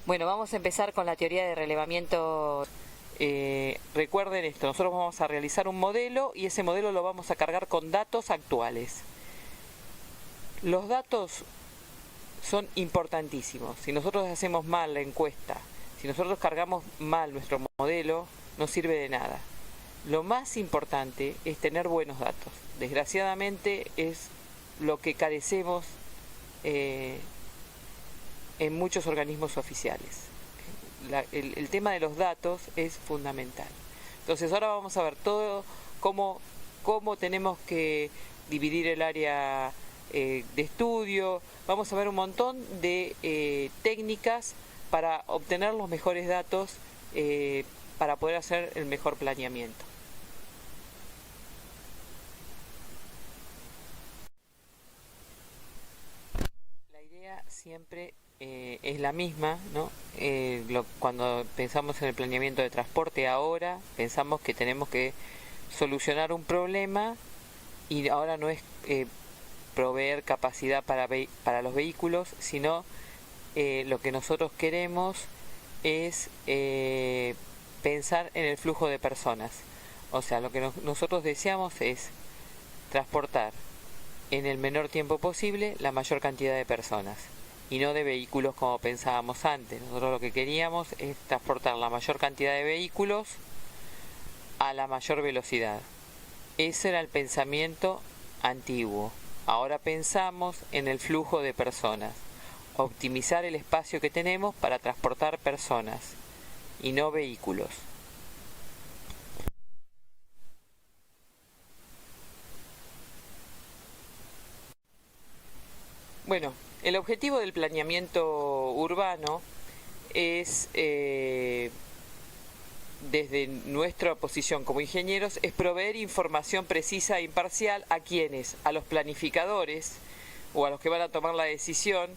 Bueno, vamos a empezar con la teoría de relevamiento. Recuerden esto, nosotros vamos a realizar un modelo y ese modelo lo vamos a cargar con datos actuales. Los datos son importantísimos. Si nosotros hacemos mal la encuesta, si nosotros cargamos mal nuestro modelo, no sirve de nada. Lo más importante es tener buenos datos. Desgraciadamente es lo que carecemos en muchos organismos oficiales. El tema de los datos es fundamental. Entonces ahora vamos a ver todo cómo tenemos que dividir el área de estudio. Vamos a ver un montón de técnicas para obtener los mejores datos para poder hacer el mejor planeamiento. La idea siempre es la misma, ¿no? Cuando pensamos en el planeamiento de transporte ahora, pensamos que tenemos que solucionar un problema y ahora no es proveer capacidad para los vehículos, sino lo que nosotros queremos es pensar en el flujo de personas. O sea, lo que nosotros deseamos es transportar en el menor tiempo posible la mayor cantidad de personas y no de vehículos como pensábamos antes. Nosotros lo que queríamos es transportar la mayor cantidad de vehículos a la mayor velocidad. Ese era el pensamiento antiguo. Ahora pensamos en el flujo de personas, optimizar el espacio que tenemos para transportar personas y no vehículos. Bueno, el objetivo del planeamiento urbano es, desde nuestra posición como ingenieros, es proveer información precisa e imparcial a quienes, a los planificadores o a los que van a tomar la decisión,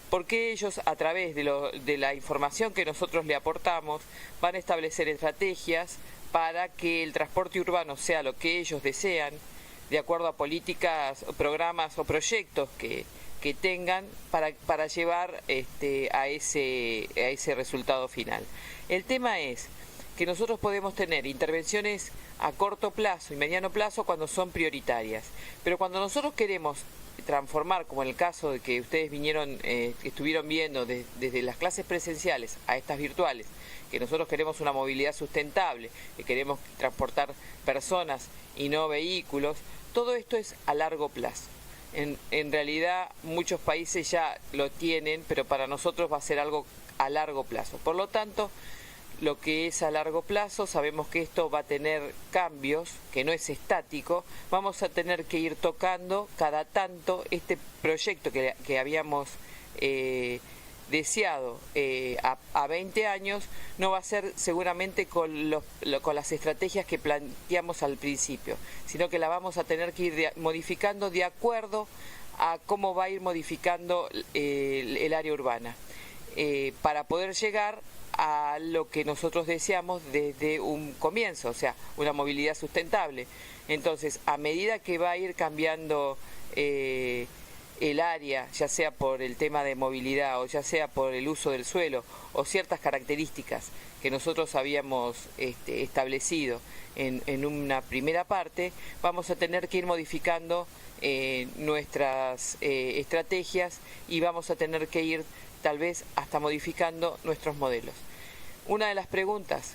porque ellos, a través de la información que nosotros le aportamos, van a establecer estrategias para que el transporte urbano sea lo que ellos desean, de acuerdo a políticas, programas o proyectos que tengan para llevar a ese resultado final. El tema es que nosotros podemos tener intervenciones a corto plazo y mediano plazo cuando son prioritarias, pero cuando nosotros queremos transformar, como en el caso de que ustedes vinieron, que estuvieron viendo desde las clases presenciales a estas virtuales, que nosotros queremos una movilidad sustentable, que queremos transportar personas y no vehículos, todo esto es a largo plazo. En realidad muchos países ya lo tienen, pero para nosotros va a ser algo a largo plazo. Por lo tanto, lo que es a largo plazo, sabemos que esto va a tener cambios, que no es estático. Vamos a tener que ir tocando cada tanto este proyecto que habíamos deseado a 20 años, no va a ser seguramente con las estrategias que planteamos al principio, sino que la vamos a tener que ir modificando de acuerdo a cómo va a ir modificando el área urbana, para poder llegar a lo que nosotros deseamos desde un comienzo, o sea, una movilidad sustentable. Entonces, a medida que va a ir cambiando el área, ya sea por el tema de movilidad o ya sea por el uso del suelo o ciertas características que nosotros habíamos establecido en una primera parte, vamos a tener que ir modificando nuestras estrategias y vamos a tener que ir tal vez hasta modificando nuestros modelos. Una de las preguntas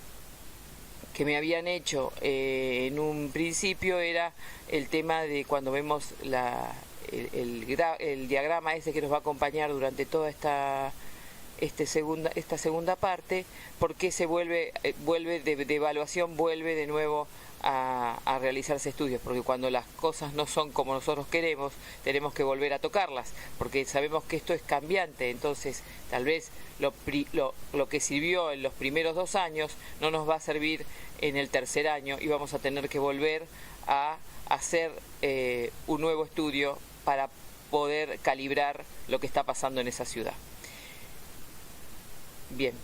que me habían hecho en un principio era el tema de cuando vemos el diagrama ese que nos va a acompañar durante toda esta segunda parte, por qué se vuelve de evaluación, vuelve de nuevo a realizarse estudios, porque cuando las cosas no son como nosotros queremos, tenemos que volver a tocarlas, porque sabemos que esto es cambiante. Entonces tal vez lo que sirvió en los primeros 2 años no nos va a servir en el tercer año y vamos a tener que volver a hacer un nuevo estudio para poder calibrar lo que está pasando en esa ciudad. Bien.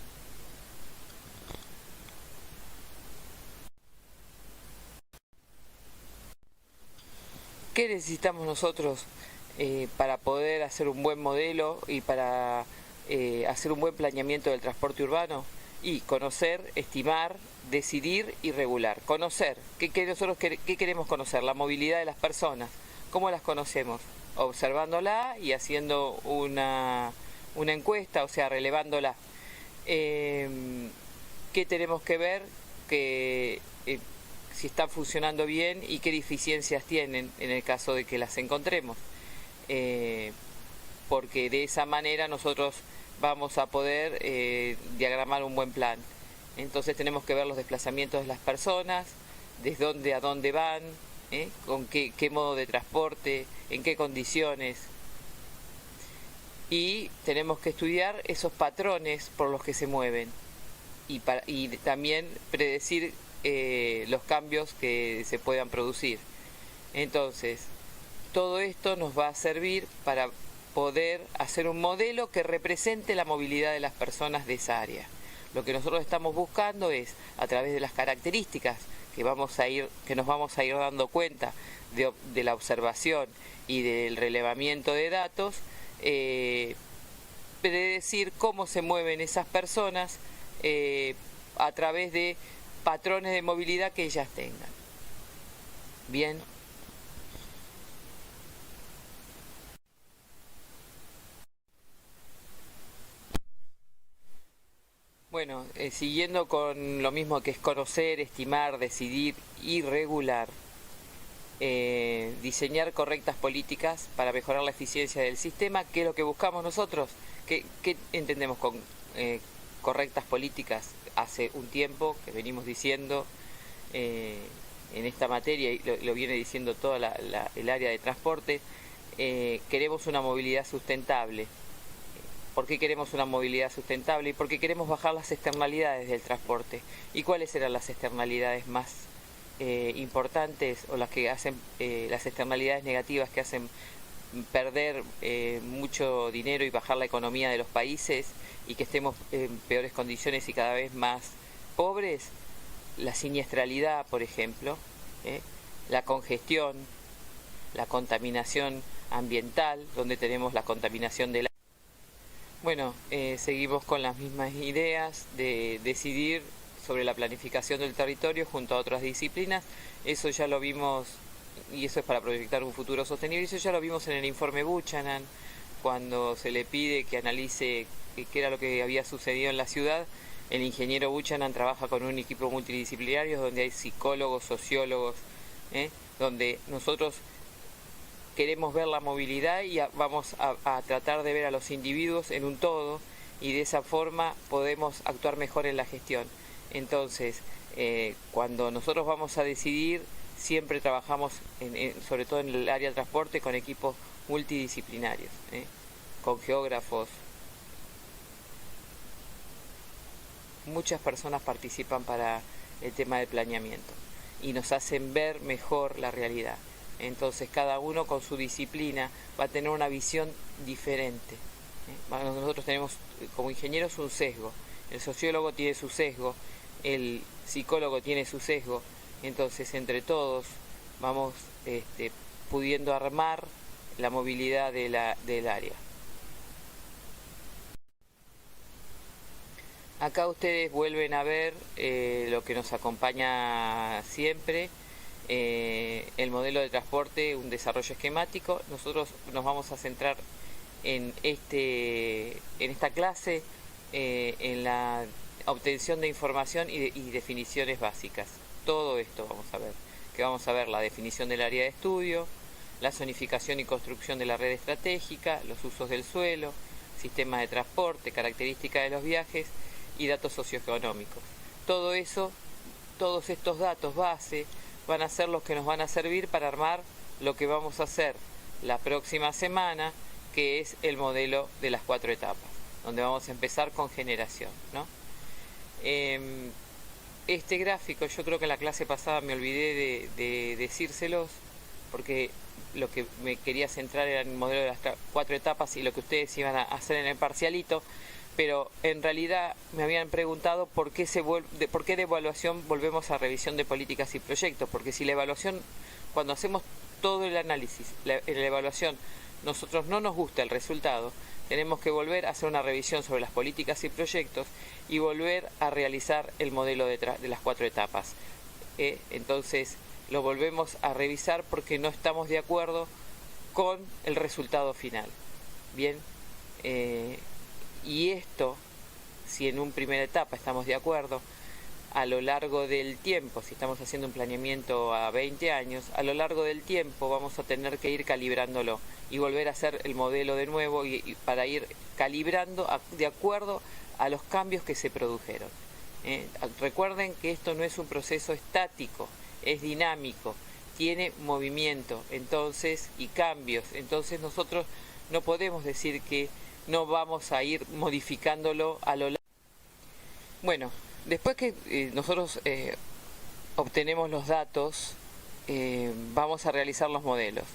¿Qué necesitamos nosotros para poder hacer un buen modelo y para hacer un buen planeamiento del transporte urbano? Y conocer, estimar, decidir y regular. Conocer, ¿qué queremos conocer? La movilidad de las personas. ¿Cómo las conocemos? Observándola y haciendo una encuesta, o sea, relevándola. ¿Qué tenemos que ver? Si están funcionando bien y qué deficiencias tienen en el caso de que las encontremos. Porque de esa manera nosotros vamos a poder diagramar un buen plan. Entonces tenemos que ver los desplazamientos de las personas, desde dónde a dónde van, con qué modo de transporte, en qué condiciones. Y tenemos que estudiar esos patrones por los que se mueven y también predecir los cambios que se puedan producir. Entonces, todo esto nos va a servir para poder hacer un modelo que represente la movilidad de las personas de esa área. Lo que nosotros estamos buscando es, a través de las características que nos vamos a ir dando cuenta de la observación y del relevamiento de datos, predecir cómo se mueven esas personas a través de patrones de movilidad que ellas tengan. Bien. Bueno, siguiendo con lo mismo que es conocer, estimar, decidir y regular, diseñar correctas políticas para mejorar la eficiencia del sistema. ¿Qué es lo que buscamos nosotros? ¿Qué entendemos con correctas políticas? Hace un tiempo que venimos diciendo en esta materia, y lo viene diciendo toda el área de transporte, queremos una movilidad sustentable. ¿Por qué queremos una movilidad sustentable? Y porque queremos bajar las externalidades del transporte. ¿Y cuáles serán las externalidades más importantes o las que hacen las externalidades negativas que hacen perder mucho dinero y bajar la economía de los países y que estemos en peores condiciones y cada vez más pobres? La siniestralidad, por ejemplo, la congestión, la contaminación ambiental, donde tenemos la contaminación del aire. Bueno, seguimos con las mismas ideas de decidir sobre la planificación del territorio junto a otras disciplinas. Eso ya lo vimos, y eso es para proyectar un futuro sostenible. Eso ya lo vimos en el informe Buchanan, cuando se le pide que analice qué era lo que había sucedido en la ciudad. El ingeniero Buchanan trabaja con un equipo multidisciplinario donde hay psicólogos, sociólogos, donde nosotros queremos ver la movilidad y vamos a tratar de ver a los individuos en un todo, y de esa forma podemos actuar mejor en la gestión. Entonces, cuando nosotros vamos a decidir, siempre trabajamos, sobre todo en el área de transporte, con equipos multidisciplinarios, con geógrafos. Muchas personas participan para el tema del planeamiento y nos hacen ver mejor la realidad. Entonces cada uno con su disciplina va a tener una visión diferente. Nosotros tenemos como ingenieros un sesgo, el sociólogo tiene su sesgo, el psicólogo tiene su sesgo. Entonces entre todos vamos pudiendo armar la movilidad del área. Acá ustedes vuelven a ver lo que nos acompaña siempre, el modelo de transporte, un desarrollo esquemático. Nosotros nos vamos a centrar en esta clase en la obtención de información y definiciones básicas. Todo esto vamos a ver la definición del área de estudio, la zonificación y construcción de la red estratégica, los usos del suelo, sistemas de transporte, características de los viajes y datos socioeconómicos. Todo eso, todos estos datos base van a ser los que nos van a servir para armar lo que vamos a hacer la próxima semana, que es el modelo de las 4 etapas, donde vamos a empezar con generación, ¿no? Este gráfico, yo creo que en la clase pasada me olvidé de decírselos, porque lo que me quería centrar era en el modelo de las 4 etapas y lo que ustedes iban a hacer en el parcialito, pero en realidad me habían preguntado por qué de evaluación volvemos a revisión de políticas y proyectos, porque si la evaluación, cuando hacemos todo el análisis, en la evaluación nosotros no nos gusta el resultado, tenemos que volver a hacer una revisión sobre las políticas y proyectos y volver a realizar el modelo de las 4 etapas. Entonces lo volvemos a revisar porque no estamos de acuerdo con el resultado final. Bien, y esto, si en una primera etapa estamos de acuerdo, a lo largo del tiempo, si estamos haciendo un planeamiento a 20 años, a lo largo del tiempo vamos a tener que ir calibrándolo y volver a hacer el modelo de nuevo y para ir calibrando de acuerdo a los cambios que se produjeron. Recuerden que esto no es un proceso estático, es dinámico, tiene movimiento, entonces, y cambios. Entonces nosotros no podemos decir que no vamos a ir modificándolo a lo largo. Bueno, después que nosotros obtenemos los datos, vamos a realizar los modelos.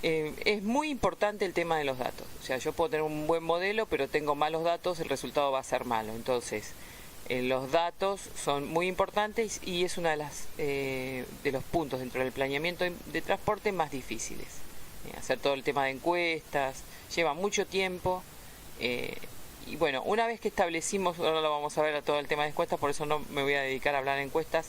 Es muy importante el tema de los datos. O sea, yo puedo tener un buen modelo, pero tengo malos datos, el resultado va a ser malo. Entonces, los datos son muy importantes y es una de los puntos dentro del planeamiento de transporte más difíciles. Hacer todo el tema de encuestas lleva mucho tiempo. Y bueno, una vez que establecimos, ahora lo vamos a ver a todo el tema de encuestas, por eso no me voy a dedicar a hablar de encuestas,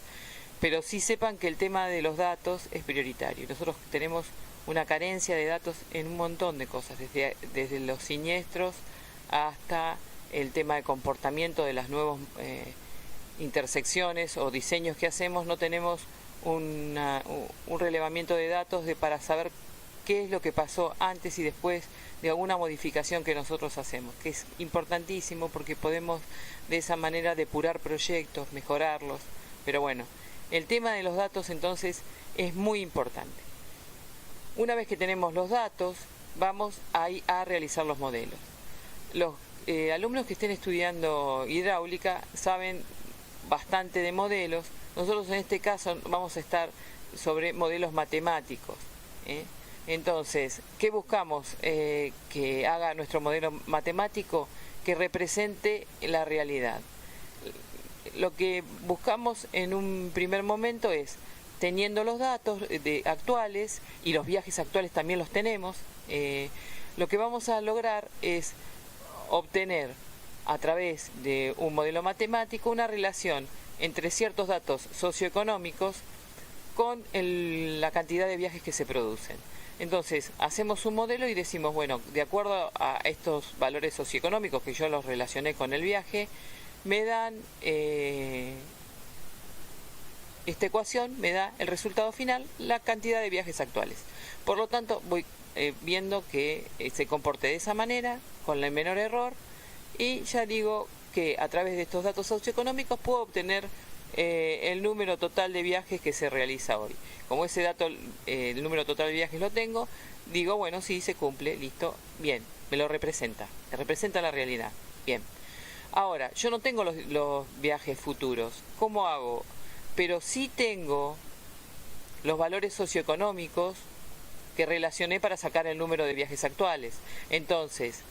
pero sí sepan que el tema de los datos es prioritario. Nosotros tenemos una carencia de datos en un montón de cosas, desde los siniestros hasta el tema de comportamiento de las nuevas intersecciones o diseños que hacemos. No tenemos un relevamiento de datos para saber qué es lo que pasó antes y después de alguna modificación que nosotros hacemos, que es importantísimo porque podemos de esa manera depurar proyectos, mejorarlos. Pero bueno, el tema de los datos entonces es muy importante. Una vez que tenemos los datos, vamos a realizar los modelos. Los alumnos que estén estudiando hidráulica saben bastante de modelos. Nosotros en este caso vamos a estar sobre modelos matemáticos. Entonces, ¿qué buscamos? Que haga nuestro modelo matemático que represente la realidad. Lo que buscamos en un primer momento es, teniendo los datos actuales, y los viajes actuales también los tenemos, lo que vamos a lograr es obtener a través de un modelo matemático una relación entre ciertos datos socioeconómicos con la cantidad de viajes que se producen. Entonces, hacemos un modelo y decimos, bueno, de acuerdo a estos valores socioeconómicos que yo los relacioné con el viaje, me dan esta ecuación, me da el resultado final, la cantidad de viajes actuales. Por lo tanto, voy viendo que se comporte de esa manera, con el menor error, y ya digo que a través de estos datos socioeconómicos puedo obtener el número total de viajes que se realiza hoy. Como ese dato, el número total de viajes lo tengo, digo, bueno, sí, se cumple, listo, bien, me lo representa la realidad, bien. Ahora, yo no tengo los viajes futuros, ¿cómo hago? Pero sí tengo los valores socioeconómicos que relacioné para sacar el número de viajes actuales. Entonces,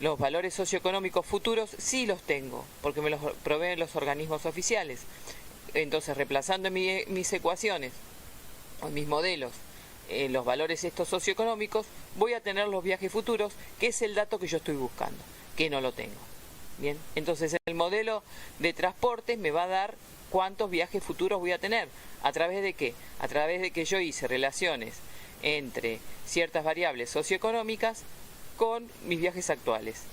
los valores socioeconómicos futuros sí los tengo, porque me los proveen los organismos oficiales. Entonces, reemplazando mis ecuaciones o mis modelos, los valores estos socioeconómicos, voy a tener los viajes futuros, que es el dato que yo estoy buscando, que no lo tengo. Bien, entonces el modelo de transportes me va a dar cuántos viajes futuros voy a tener. ¿A través de qué? A través de que yo hice relaciones entre ciertas variables socioeconómicas con mis viajes actuales.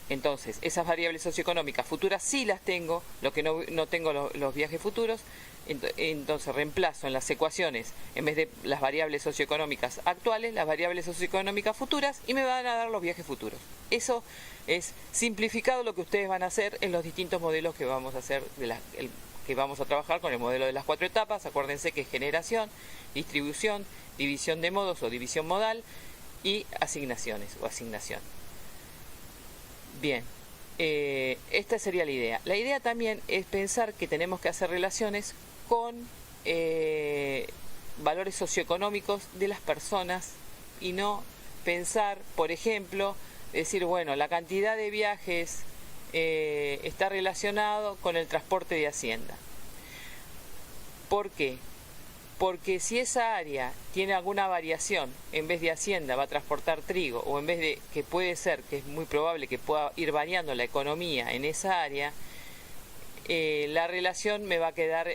Entonces, esas variables socioeconómicas futuras sí las tengo, lo que no tengo los viajes futuros. Entonces reemplazo en las ecuaciones, en vez de las variables socioeconómicas actuales, las variables socioeconómicas futuras, y me van a dar los viajes futuros. Eso es simplificado lo que ustedes van a hacer en los distintos modelos que vamos a hacer, que vamos a trabajar con el modelo de las 4 etapas. Acuérdense que es generación, distribución, división de modos o división modal y asignaciones o asignación. Bien, esta sería la idea. La idea también es pensar que tenemos que hacer relaciones con valores socioeconómicos de las personas y no pensar, por ejemplo, decir, bueno, la cantidad de viajes está relacionado con el transporte de Hacienda. ¿Por qué? porque si esa área tiene alguna variación, en vez de Hacienda va a transportar trigo, o en vez de, que puede ser, que es muy probable que pueda ir variando la economía en esa área, la relación me va a quedar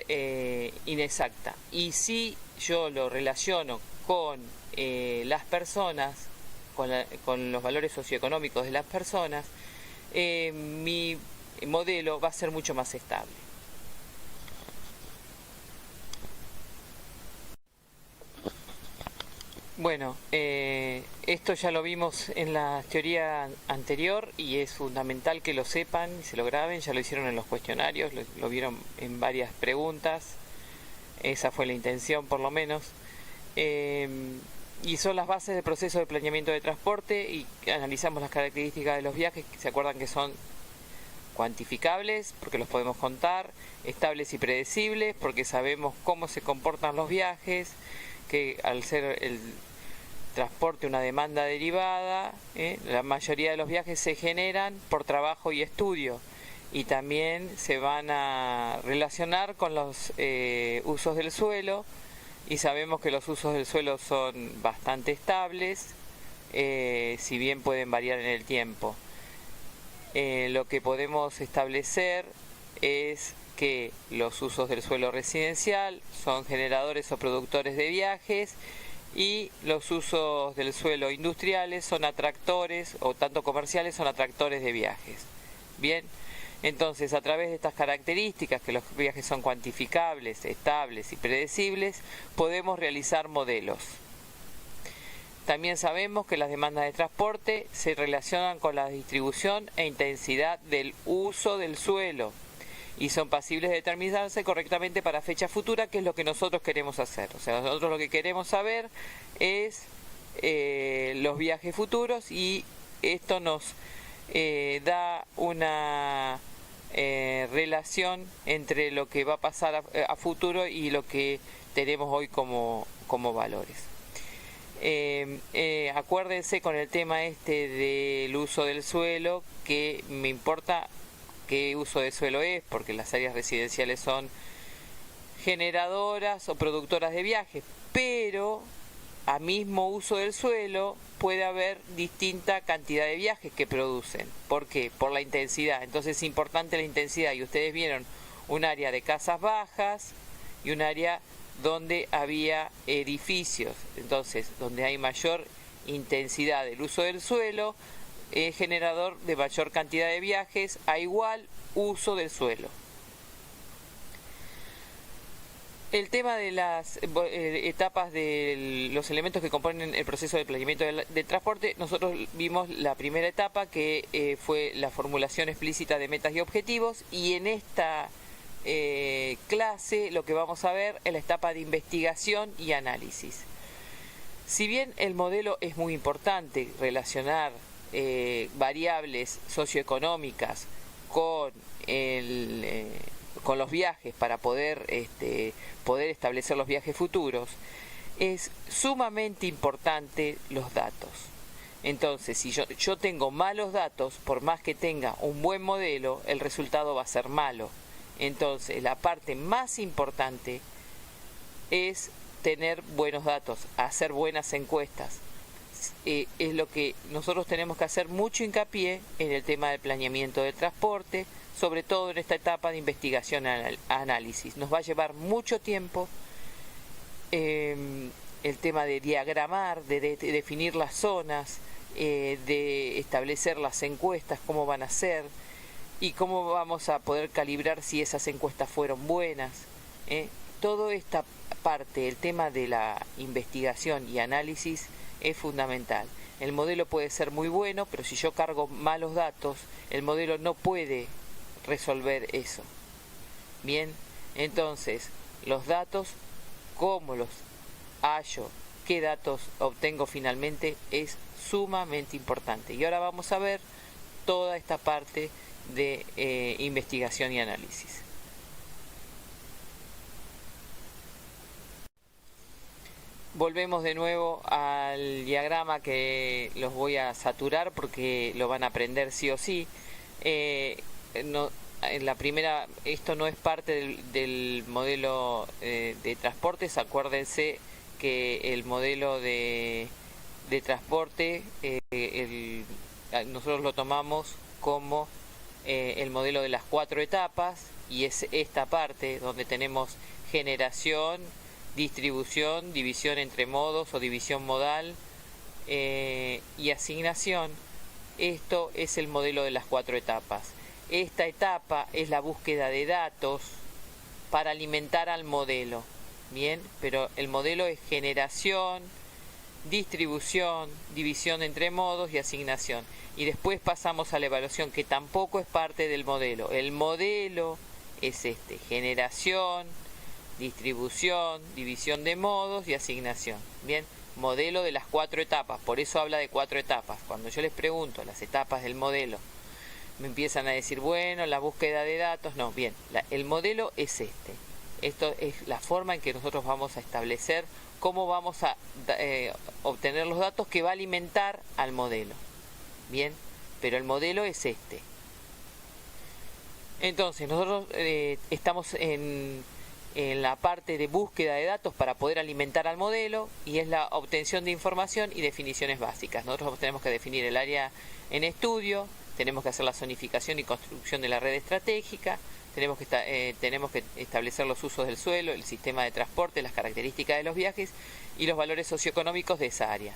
inexacta. Y si yo lo relaciono con las personas, con los valores socioeconómicos de las personas, mi modelo va a ser mucho más estable. Bueno, esto ya lo vimos en la teoría anterior y es fundamental que lo sepan y se lo graben. Ya lo hicieron en los cuestionarios, lo vieron en varias preguntas. Esa fue la intención, por lo menos. Y son las bases del proceso de planeamiento de transporte, y analizamos las características de los viajes. ¿Se acuerdan que son cuantificables, porque los podemos contar? Estables y predecibles, porque sabemos cómo se comportan los viajes, que al ser el transporte una demanda derivada, la mayoría de los viajes se generan por trabajo y estudio, y también se van a relacionar con los usos del suelo, y sabemos que los usos del suelo son bastante estables, si bien pueden variar en el tiempo. Lo que podemos establecer es que los usos del suelo residencial son generadores o productores de viajes, y los usos del suelo industriales son atractores, o tanto comerciales, son atractores de viajes. Bien, entonces a través de estas características, que los viajes son cuantificables, estables y predecibles, podemos realizar modelos. También sabemos que las demandas de transporte se relacionan con la distribución e intensidad del uso del suelo, y son pasibles de determinarse correctamente para fecha futura, que es lo que nosotros queremos hacer. O sea, nosotros lo que queremos saber es los viajes futuros, y esto nos da una relación entre lo que va a pasar a futuro y lo que tenemos hoy como valores. Acuérdense con el tema del uso del suelo, que me importa qué uso de suelo es, porque las áreas residenciales son generadoras o productoras de viajes, pero a mismo uso del suelo puede haber distinta cantidad de viajes que producen. ¿Por qué? Por la intensidad. Entonces es importante la intensidad, y ustedes vieron un área de casas bajas y un área donde había edificios. Entonces, donde hay mayor intensidad del uso del suelo, es generador de mayor cantidad de viajes a igual uso del suelo. El tema de las etapas de los elementos que componen el proceso de planeamiento del transporte, nosotros vimos la primera etapa, que fue la formulación explícita de metas y objetivos, y en esta clase lo que vamos a ver es la etapa de investigación y análisis. Si bien el modelo es muy importante, relacionar variables socioeconómicas con los viajes para poder establecer los viajes futuros, es sumamente importante los datos. Entonces, si yo tengo malos datos, por más que tenga un buen modelo, el resultado va a ser malo. Entonces, la parte más importante es tener buenos datos, hacer buenas encuestas. Es lo que nosotros tenemos que hacer mucho hincapié en el tema del planeamiento del transporte, sobre todo en esta etapa de investigación y análisis. Nos va a llevar mucho tiempo el tema de diagramar, de definir las zonas, de establecer las encuestas, cómo van a ser, y cómo vamos a poder calibrar si esas encuestas fueron buenas. Toda esta parte, el tema de la investigación y análisis, es fundamental. El modelo puede ser muy bueno, pero si yo cargo malos datos, el modelo no puede resolver eso. Bien, entonces, los datos, cómo los hallo, qué datos obtengo finalmente, es sumamente importante. Y ahora vamos a ver toda esta parte de investigación y análisis. Volvemos de nuevo al diagrama, que los voy a saturar porque lo van a aprender sí o sí. en la primera, esto no es parte del modelo de transportes. Acuérdense que el modelo de transporte nosotros lo tomamos como el modelo de las 4 etapas, y es esta parte donde tenemos generación, distribución, división entre modos o división modal y asignación. Esto es el modelo de las 4 etapas. Esta etapa es la búsqueda de datos para alimentar al modelo, bien, pero el modelo es generación, distribución, división entre modos y asignación. Y después pasamos a la evaluación, que tampoco es parte del modelo. El modelo es generación, distribución, división de modos y asignación. Bien, modelo de las 4 etapas, por eso habla de 4 etapas. Cuando yo les pregunto las etapas del modelo, me empiezan a decir, bueno, la búsqueda de datos. No, bien, el modelo es Esto es la forma en que nosotros vamos a establecer cómo vamos a obtener los datos que va a alimentar al modelo. Bien, pero el modelo es Entonces, nosotros estamos en la parte de búsqueda de datos para poder alimentar al modelo, y es la obtención de información y definiciones básicas. Nosotros tenemos que definir el área en estudio, tenemos que hacer la zonificación y construcción de la red estratégica, tenemos que establecer los usos del suelo, el sistema de transporte, las características de los viajes y los valores socioeconómicos de esa área.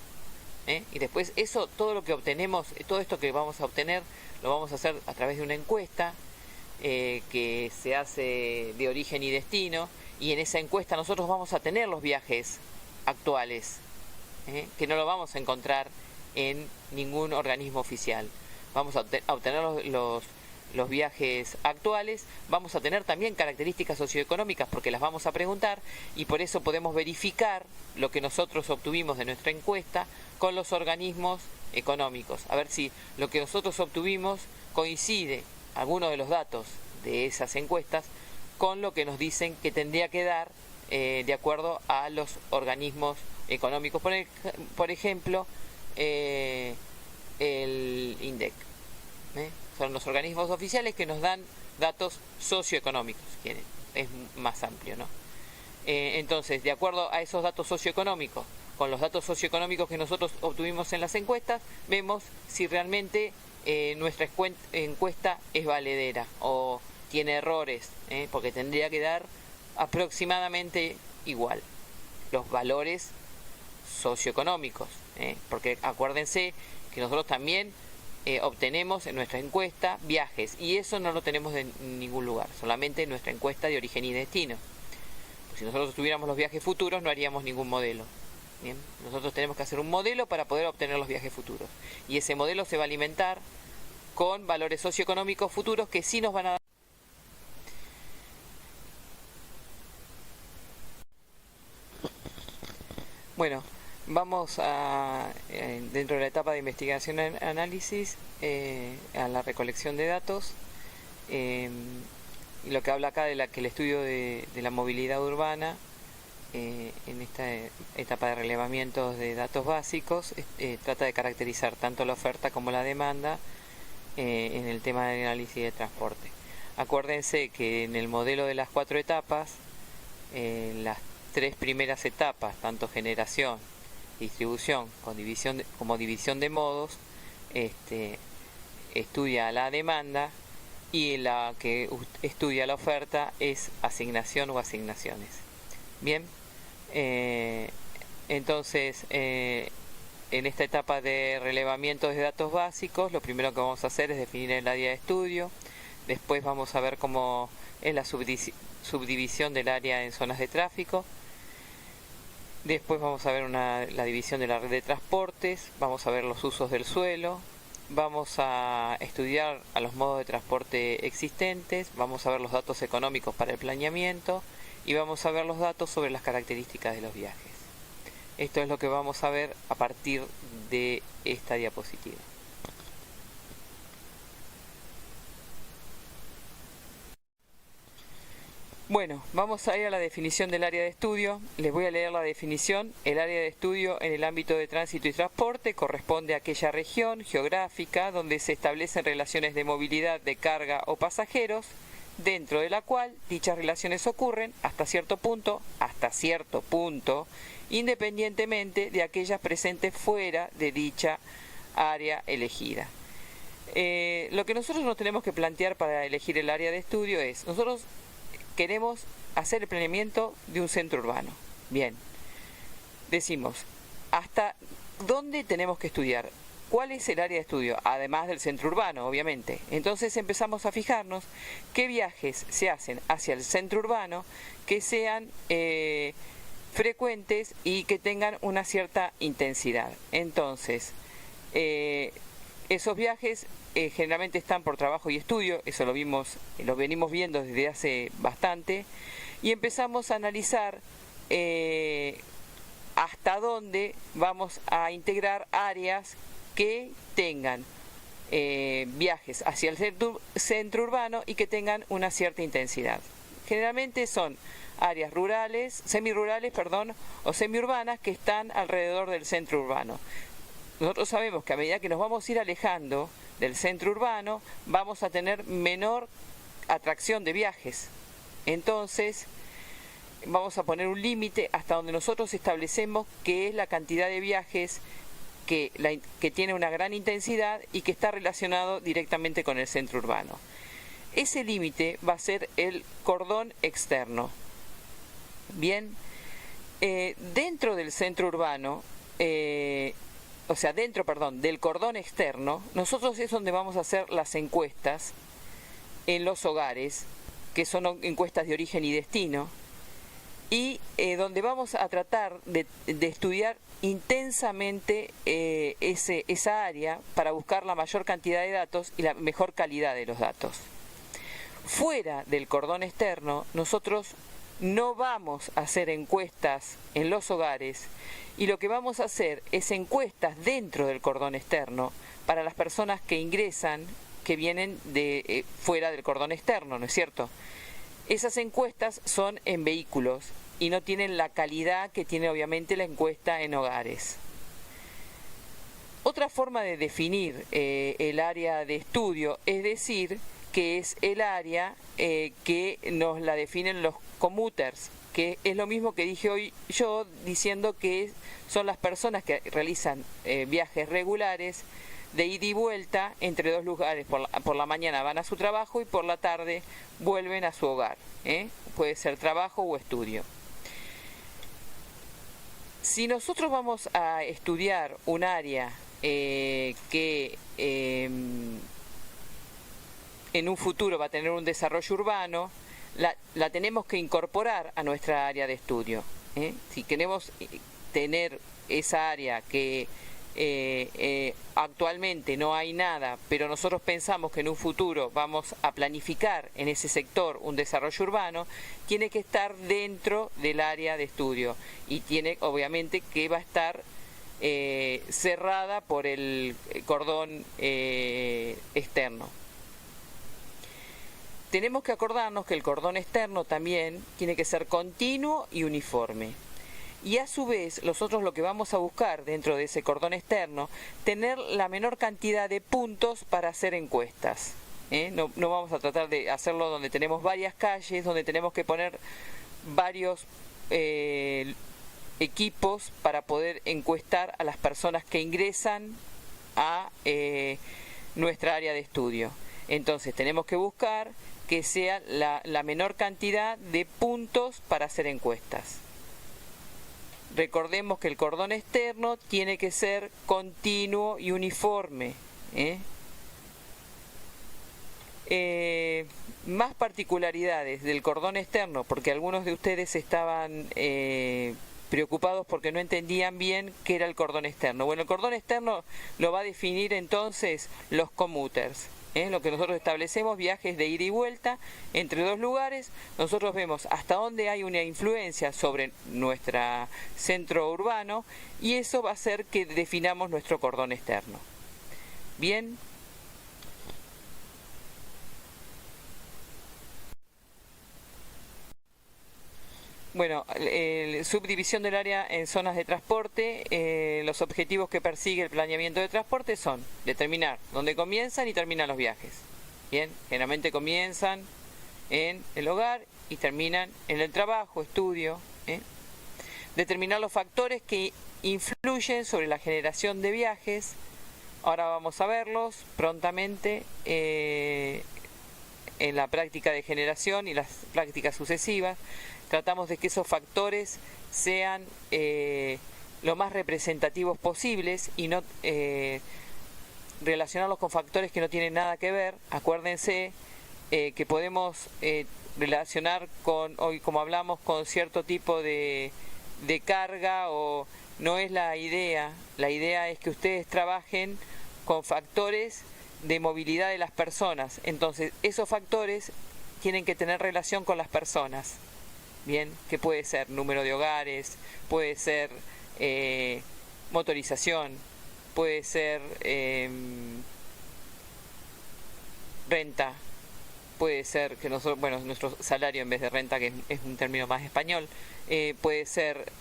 Y después todo lo que obtenemos, todo esto que vamos a obtener, lo vamos a hacer a través de una encuesta que se hace de origen y destino, y en esa encuesta nosotros vamos a tener los viajes actuales, que no lo vamos a encontrar en ningún organismo oficial. Vamos a obtener los viajes actuales, vamos a tener también características socioeconómicas porque las vamos a preguntar, y por eso podemos verificar lo que nosotros obtuvimos de nuestra encuesta con los organismos económicos, a ver si lo que nosotros obtuvimos coincide, algunos de los datos de esas encuestas, con lo que nos dicen que tendría que dar de acuerdo a los organismos económicos. Por ejemplo, el INDEC. Son los organismos oficiales que nos dan datos socioeconómicos, que es más amplio, ¿no? Entonces, de acuerdo a esos datos socioeconómicos, con los datos socioeconómicos que nosotros obtuvimos en las encuestas, vemos si realmente nuestra encuesta es valedera o tiene errores, porque tendría que dar aproximadamente igual los valores socioeconómicos, porque acuérdense que nosotros también obtenemos en nuestra encuesta viajes, y eso no lo tenemos en ningún lugar, solamente en nuestra encuesta de origen y destino. Pues si nosotros tuviéramos los viajes futuros, no haríamos ningún modelo. Bien, nosotros tenemos que hacer un modelo para poder obtener los viajes futuros, y ese modelo se va a alimentar con valores socioeconómicos futuros que sí nos van a dar. Bueno, vamos dentro de la etapa de investigación y análisis, a la recolección de datos, y lo que habla acá de que el estudio de la movilidad urbana, en esta etapa de relevamientos de datos básicos, trata de caracterizar tanto la oferta como la demanda en el tema del análisis de transporte. Acuérdense que en el modelo de las 4 etapas, las 3 primeras etapas, tanto generación, distribución como división de modos, estudia la demanda, y la que estudia la oferta es asignación o asignaciones. Bien, entonces en esta etapa de relevamiento de datos básicos, lo primero que vamos a hacer es definir el área de estudio. Después vamos a ver cómo es la subdivisión del área en zonas de tráfico. Después vamos a ver la división de la red de transportes, vamos a ver los usos del suelo, vamos a estudiar a los modos de transporte existentes, vamos a ver los datos económicos para el planeamiento, y vamos a ver los datos sobre las características de los viajes. Esto es lo que vamos a ver a partir de esta diapositiva. Bueno, vamos a ir a la definición del área de estudio. Les voy a leer la definición. El área de estudio en el ámbito de tránsito y transporte corresponde a aquella región geográfica donde se establecen relaciones de movilidad de carga o pasajeros, dentro de la cual dichas relaciones ocurren hasta cierto punto, independientemente de aquellas presentes fuera de dicha área elegida. Lo que nosotros nos tenemos que plantear para elegir el área de estudio es, nosotros queremos hacer el planeamiento de un centro urbano. Bien, decimos, ¿hasta dónde tenemos que estudiar? ¿Cuál es el área de estudio? Además del centro urbano, obviamente. Entonces empezamos a fijarnos qué viajes se hacen hacia el centro urbano que sean frecuentes y que tengan una cierta intensidad. Entonces, esos viajes generalmente están por trabajo y estudio, eso lo venimos viendo desde hace bastante, y empezamos a analizar hasta dónde vamos a integrar áreas que tengan viajes hacia el centro urbano y que tengan una cierta intensidad. Generalmente son áreas semirurales, o semiurbanas que están alrededor del centro urbano. Nosotros sabemos que a medida que nos vamos a ir alejando del centro urbano, vamos a tener menor atracción de viajes. Entonces, vamos a poner un límite hasta donde nosotros establecemos que es la cantidad de viajes que tiene una gran intensidad y que está relacionado directamente con el centro urbano. Ese límite va a ser el cordón externo. Bien, dentro del centro urbano, del cordón externo, nosotros es donde vamos a hacer las encuestas en los hogares, que son encuestas de origen y destino, y donde vamos a tratar de estudiar intensamente esa área para buscar la mayor cantidad de datos y la mejor calidad de los datos. Fuera del cordón externo, nosotros no vamos a hacer encuestas en los hogares, y lo que vamos a hacer es encuestas dentro del cordón externo para las personas que ingresan, que vienen de fuera del cordón externo, ¿no es cierto? Esas encuestas son en vehículos y no tienen la calidad que tiene obviamente la encuesta en hogares. Otra forma de definir el área de estudio es decir que es el área que nos la definen los commuters, que es lo mismo que dije hoy yo, diciendo que son las personas que realizan viajes regulares de ida y vuelta entre dos lugares. Por la mañana van a su trabajo y por la tarde vuelven a su hogar. Puede ser trabajo o estudio. Si nosotros vamos a estudiar un área que en un futuro va a tener un desarrollo urbano, la tenemos que incorporar a nuestra área de estudio. Si queremos tener esa área que actualmente no hay nada, pero nosotros pensamos que en un futuro vamos a planificar en ese sector un desarrollo urbano, tiene que estar dentro del área de estudio y tiene obviamente que va a estar cerrada por el cordón externo. Tenemos que acordarnos que el cordón externo también tiene que ser continuo y uniforme. Y a su vez, nosotros lo que vamos a buscar dentro de ese cordón externo, tener la menor cantidad de puntos para hacer encuestas. No vamos a tratar de hacerlo donde tenemos varias calles, donde tenemos que poner varios equipos para poder encuestar a las personas que ingresan a nuestra área de estudio. Entonces tenemos que buscar que sea la menor cantidad de puntos para hacer encuestas. Recordemos que el cordón externo tiene que ser continuo y uniforme. Más particularidades del cordón externo, porque algunos de ustedes estaban preocupados porque no entendían bien qué era el cordón externo. Bueno, el cordón externo lo va a definir entonces los commuters. Lo que nosotros establecemos, viajes de ida y vuelta entre dos lugares, nosotros vemos hasta dónde hay una influencia sobre nuestro centro urbano y eso va a hacer que definamos nuestro cordón externo. Bien. Bueno, subdivisión del área en zonas de transporte. Los objetivos que persigue el planeamiento de transporte son determinar dónde comienzan y terminan los viajes. Bien, generalmente comienzan en el hogar y terminan en el trabajo, estudio. Determinar los factores que influyen sobre la generación de viajes. Ahora vamos a verlos prontamente en la práctica de generación y las prácticas sucesivas. Tratamos de que esos factores sean lo más representativos posibles y no relacionarlos con factores que no tienen nada que ver. Acuérdense que podemos relacionar con, hoy como hablamos, con cierto tipo de carga, o no es la idea. La idea es que ustedes trabajen con factores de movilidad de las personas. Entonces, esos factores tienen que tener relación con las personas. Bien, que puede ser número de hogares, puede ser motorización, puede ser renta, puede ser que nosotros, bueno, nuestro salario en vez de renta, que es un término más español, puede ser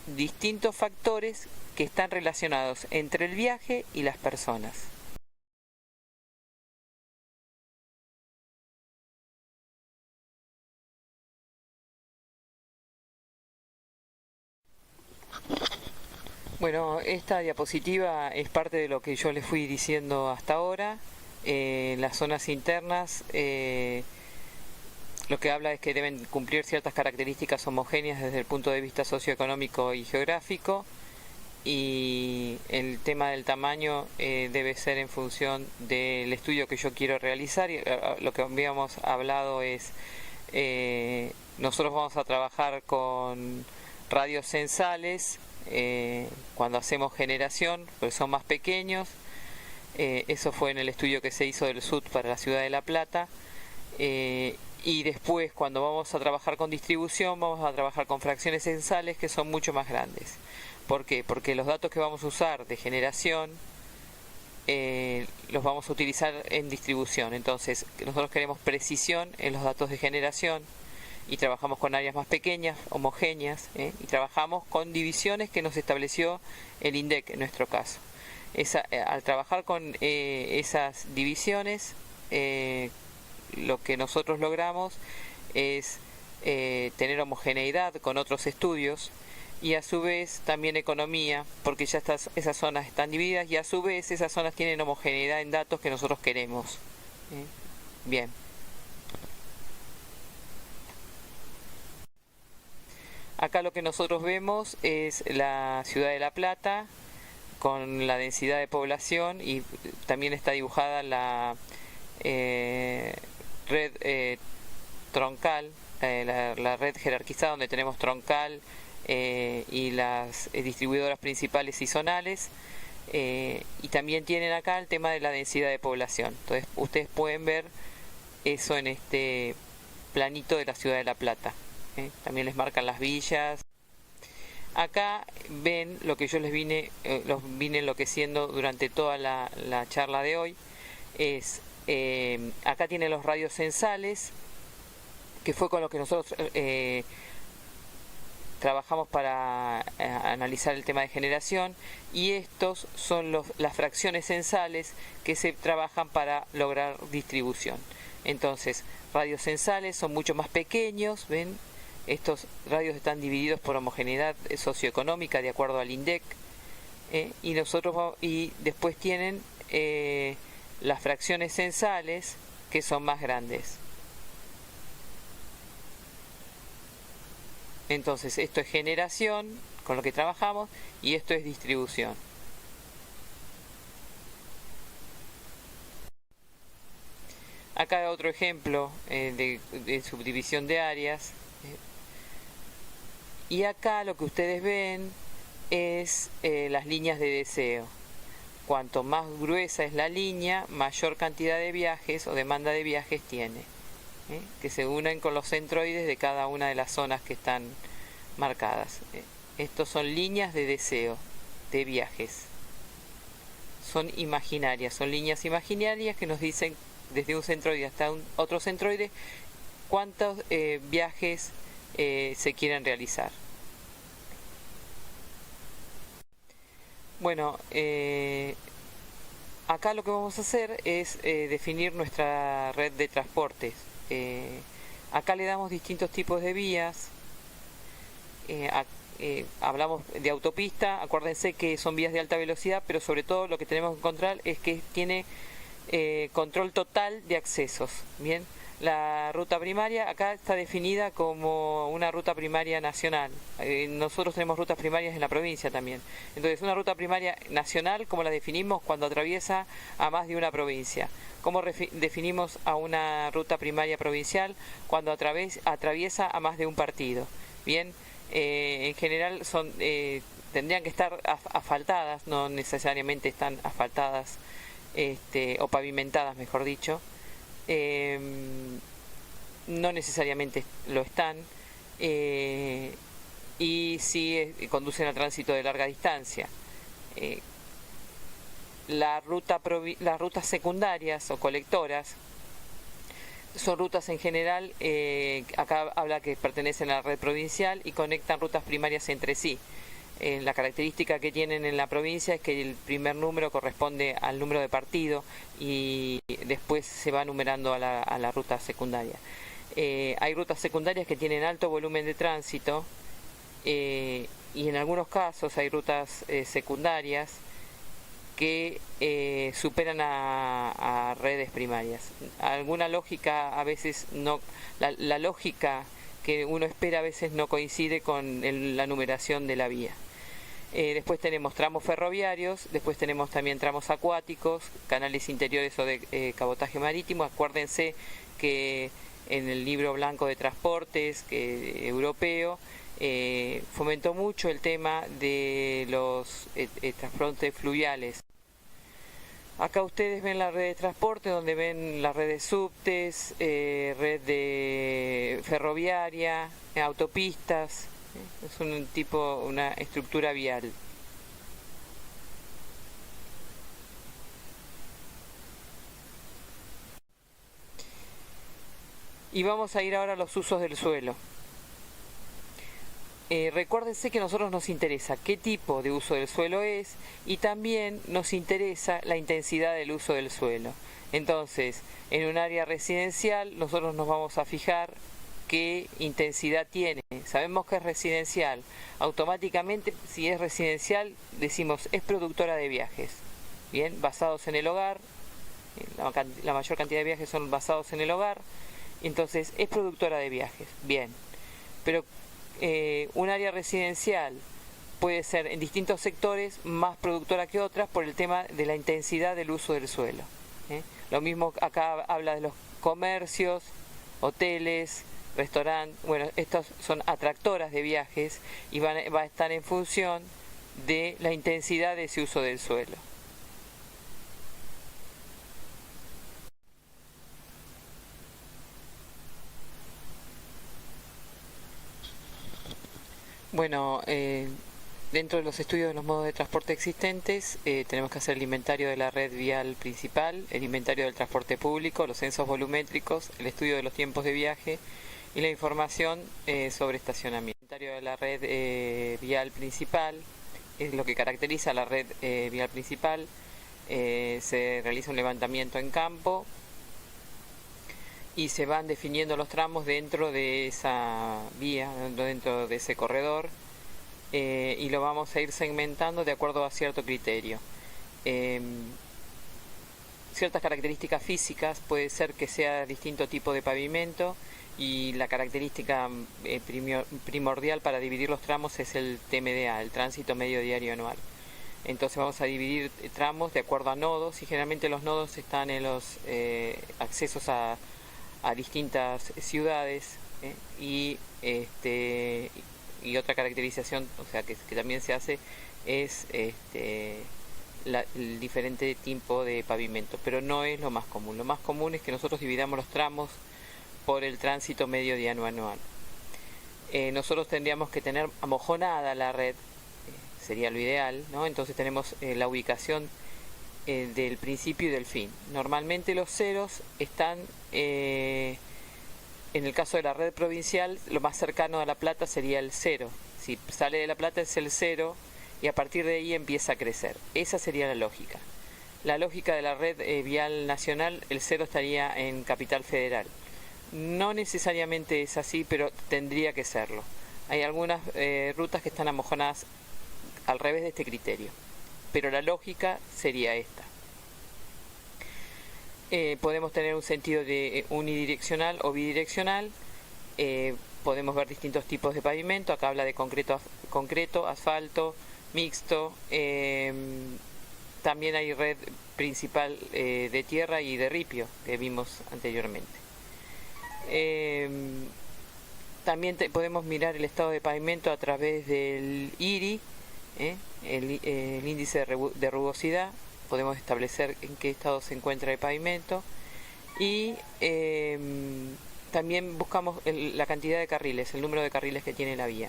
distintos factores que están relacionados entre el viaje y las personas. Bueno, esta diapositiva es parte de lo que yo les fui diciendo hasta ahora. Las zonas internas, lo que habla es que deben cumplir ciertas características homogéneas desde el punto de vista socioeconómico y geográfico, y el tema del tamaño debe ser en función del estudio que yo quiero realizar. Y lo que habíamos hablado es, nosotros vamos a trabajar con radios censales cuando hacemos generación, porque son más pequeños. Eso fue en el estudio que se hizo del SUT para la ciudad de La Plata. Y después, cuando vamos a trabajar con distribución, vamos a trabajar con fracciones censales que son mucho más grandes. ¿Por qué? Porque los datos que vamos a usar de generación los vamos a utilizar en distribución. Entonces, nosotros queremos precisión en los datos de generación y trabajamos con áreas más pequeñas, homogéneas, y trabajamos con divisiones que nos estableció el INDEC en nuestro caso. Al trabajar con esas divisiones, lo que nosotros logramos es tener homogeneidad con otros estudios, y a su vez también economía, porque ya esas zonas están divididas, y a su vez esas zonas tienen homogeneidad en datos que nosotros queremos. Bien. Acá lo que nosotros vemos es la ciudad de La Plata con la densidad de población, y también está dibujada la red troncal, la red jerarquizada, donde tenemos troncal y las distribuidoras principales y zonales, y también tienen acá el tema de la densidad de población. Entonces ustedes pueden ver eso en este planito de la ciudad de La Plata. También les marcan las villas. Acá ven lo que yo les vine enloqueciendo durante toda la charla de hoy. Acá tienen los radios censales, que fue con lo que nosotros trabajamos para analizar el tema de generación, y estos son las fracciones censales que se trabajan para lograr distribución. Entonces, radios censales son mucho más pequeños, ¿ven? Estos radios están divididos por homogeneidad socioeconómica de acuerdo al INDEC, y después tienen las fracciones censales, que son más grandes. Entonces, esto es generación, con lo que trabajamos, y esto es distribución. Acá otro ejemplo de subdivisión de áreas. Y acá lo que ustedes ven es las líneas de deseo. Cuanto más gruesa es la línea, mayor cantidad de viajes o demanda de viajes tiene, que se unen con los centroides de cada una de las zonas que están marcadas. Estos son líneas de deseo, de viajes. Son imaginarias, son líneas imaginarias que nos dicen desde un centroide hasta otro centroide cuántos viajes se quieren realizar. Bueno, acá lo que vamos a hacer es definir nuestra red de transportes. Acá le damos distintos tipos de vías. Hablamos de autopista, acuérdense que son vías de alta velocidad, pero sobre todo lo que tenemos que encontrar es que tiene control total de accesos. Bien, la ruta primaria acá está definida como una ruta primaria nacional. Nosotros tenemos rutas primarias en la provincia también. Entonces, una ruta primaria nacional, ¿cómo la definimos? Cuando atraviesa a más de una provincia. ¿Cómo definimos a una ruta primaria provincial? Cuando atraviesa a más de un partido. Bien, en general tendrían que estar asfaltadas, no necesariamente están asfaltadas o pavimentadas, mejor dicho. No necesariamente lo están, y sí conducen al tránsito de larga distancia. Las rutas secundarias o colectoras son rutas en general, acá habla que pertenecen a la red provincial y conectan rutas primarias entre sí. La característica que tienen en la provincia es que el primer número corresponde al número de partido y después se va numerando a la ruta secundaria. Hay rutas secundarias que tienen alto volumen de tránsito, y en algunos casos hay rutas secundarias que superan a redes primarias. Alguna lógica a veces no, la lógica que uno espera a veces no coincide con la numeración de la vía. Después tenemos tramos ferroviarios, después tenemos también tramos acuáticos, canales interiores o de cabotaje marítimo. Acuérdense que en el libro blanco de transportes europeo fomentó mucho el tema de los transportes fluviales. Acá ustedes ven la red de transporte, donde ven la red de subtes, red de ferroviaria, autopistas. Es una estructura vial. Y vamos a ir ahora a los usos del suelo. Recuérdense que a nosotros nos interesa qué tipo de uso del suelo es, y también nos interesa la intensidad del uso del suelo. Entonces, en un área residencial nosotros nos vamos a fijar qué intensidad tiene. Sabemos que es residencial. Automáticamente, si es residencial, decimos es productora de viajes. Bien, basados en el hogar. La mayor cantidad de viajes son basados en el hogar. Entonces, es productora de viajes. Bien. Pero un área residencial puede ser en distintos sectores más productora que otras por el tema de la intensidad del uso del suelo. Lo mismo acá habla de los comercios, hoteles, restaurantes. Bueno, estos son atractoras de viajes y va a estar en función de la intensidad de ese uso del suelo. Bueno, dentro de los estudios de los modos de transporte existentes, tenemos que hacer el inventario de la red vial principal, el inventario del transporte público, los censos volumétricos, el estudio de los tiempos de viaje y la información sobre estacionamiento. El inventario de la red vial principal es lo que caracteriza a la red vial principal. Se realiza un levantamiento en campo y se van definiendo los tramos dentro de esa vía, dentro de ese corredor, y lo vamos a ir segmentando de acuerdo a cierto criterio. Ciertas características físicas, puede ser que sea distinto tipo de pavimento, y la característica primordial para dividir los tramos es el TMDA, el tránsito medio diario anual. Entonces vamos a dividir tramos de acuerdo a nodos, y generalmente los nodos están en los accesos a distintas ciudades, y otra caracterización, o sea, que también se hace, es el diferente tipo de pavimento, pero no es lo más común. Lo más común es que nosotros dividamos los tramos por el tránsito medio diario anual. Nosotros tendríamos que tener amojonada la red, sería lo ideal, ¿no? Entonces tenemos la ubicación del principio y del fin. Normalmente los ceros están En el caso de la red provincial, lo más cercano a La Plata sería el 0. Si sale de La Plata es el 0 y a partir de ahí empieza a crecer. Esa sería la lógica. La lógica de la red vial nacional, el 0 estaría en Capital Federal. No necesariamente es así, pero tendría que serlo. Hay algunas rutas que están amojonadas al revés de este criterio, pero la lógica sería esta. Podemos tener un sentido de unidireccional o bidireccional. Podemos ver distintos tipos de pavimento. Acá habla de concreto, asfalto, mixto. También hay red principal de tierra y de ripio que vimos anteriormente. También podemos mirar el estado de pavimento a través del IRI, el índice de rugosidad. Podemos establecer en qué estado se encuentra el pavimento y también buscamos la cantidad de carriles, el número de carriles que tiene la vía.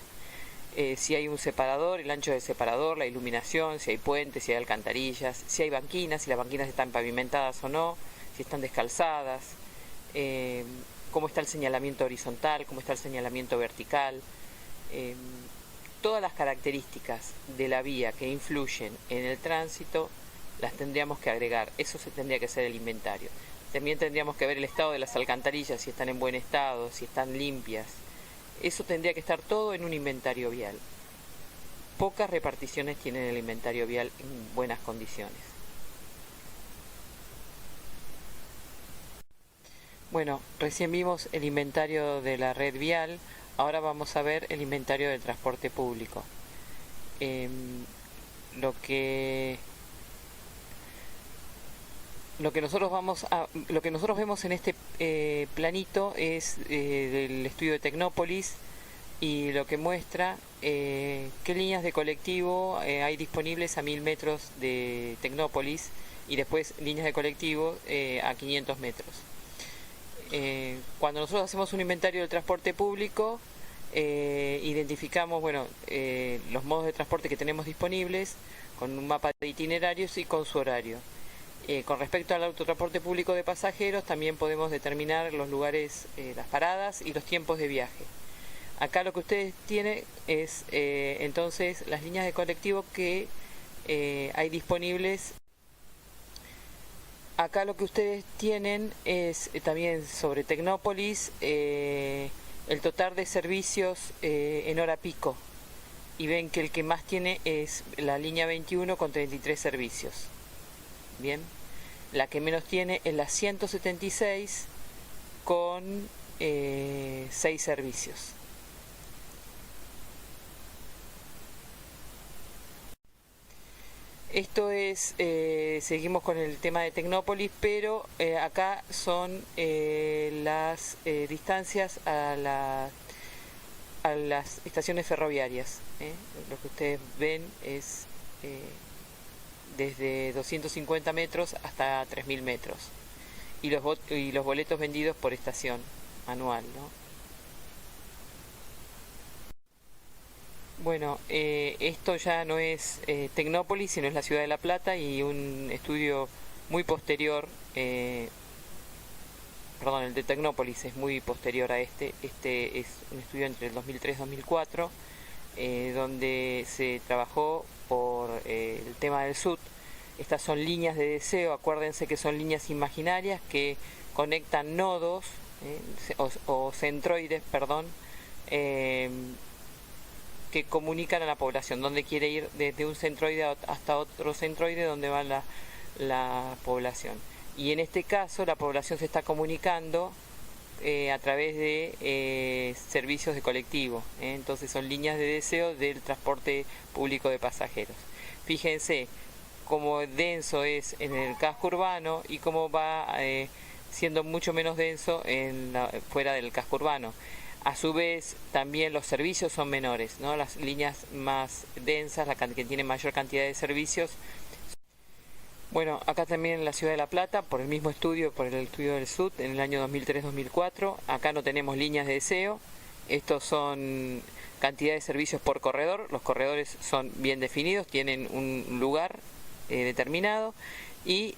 Si hay un separador, el ancho del separador, la iluminación, si hay puentes, si hay alcantarillas, si hay banquinas, si las banquinas están pavimentadas o no, si están descalzadas, cómo está el señalamiento horizontal, cómo está el señalamiento vertical. Todas las características de la vía que influyen en el tránsito las tendríamos que agregar. Eso se tendría que ser el inventario. También tendríamos que ver el estado de las alcantarillas, si están en buen estado, si están limpias. Eso tendría que estar todo en un inventario vial. Pocas reparticiones tienen el inventario vial en buenas condiciones. Bueno, recién vimos el inventario de la red vial, ahora vamos a ver el inventario del transporte público. Lo que nosotros vemos en este planito es del estudio de Tecnópolis y lo que muestra qué líneas de colectivo hay disponibles a 1000 metros de Tecnópolis y después líneas de colectivo a 500 metros. Cuando nosotros hacemos un inventario del transporte público, identificamos los modos de transporte que tenemos disponibles con un mapa de itinerarios y con su horario. Con respecto al autotransporte público de pasajeros, también podemos determinar los lugares, las paradas y los tiempos de viaje. Acá lo que ustedes tienen es entonces las líneas de colectivo que hay disponibles. Acá lo que ustedes tienen es también sobre Tecnópolis el total de servicios en hora pico. Y ven que el que más tiene es la línea 21 con 33 servicios. Bien, la que menos tiene es la 176 con 6 servicios. Esto es, seguimos con el tema de Tecnópolis, pero acá son las distancias a las estaciones ferroviarias. Lo que ustedes ven es desde 250 metros hasta 3000 metros. Y los boletos vendidos por estación anual, ¿no? Bueno, esto ya no es Tecnópolis, sino es la ciudad de La Plata y un estudio muy posterior, perdón, el de Tecnópolis es muy posterior a este es un estudio entre el 2003 y 2004, donde se trabajó por el tema del SUT. Estas son líneas de deseo, acuérdense que son líneas imaginarias que conectan nodos o centroides, perdón, que comunican a la población, donde quiere ir desde un centroide hasta otro centroide donde va la población. Y en este caso la población se está comunicando a través de servicios de colectivo, entonces son líneas de deseo del transporte público de pasajeros. Fíjense cómo denso es en el casco urbano y cómo va siendo mucho menos denso fuera del casco urbano. A su vez, también los servicios son menores, ¿no? Las líneas más densas, que tienen mayor cantidad de servicios. Bueno, acá también en la ciudad de La Plata, por el mismo estudio, por el estudio del SUT, en el año 2003-2004, acá no tenemos líneas de deseo. Estos son cantidad de servicios por corredor. Los corredores son bien definidos, tienen un lugar determinado. Y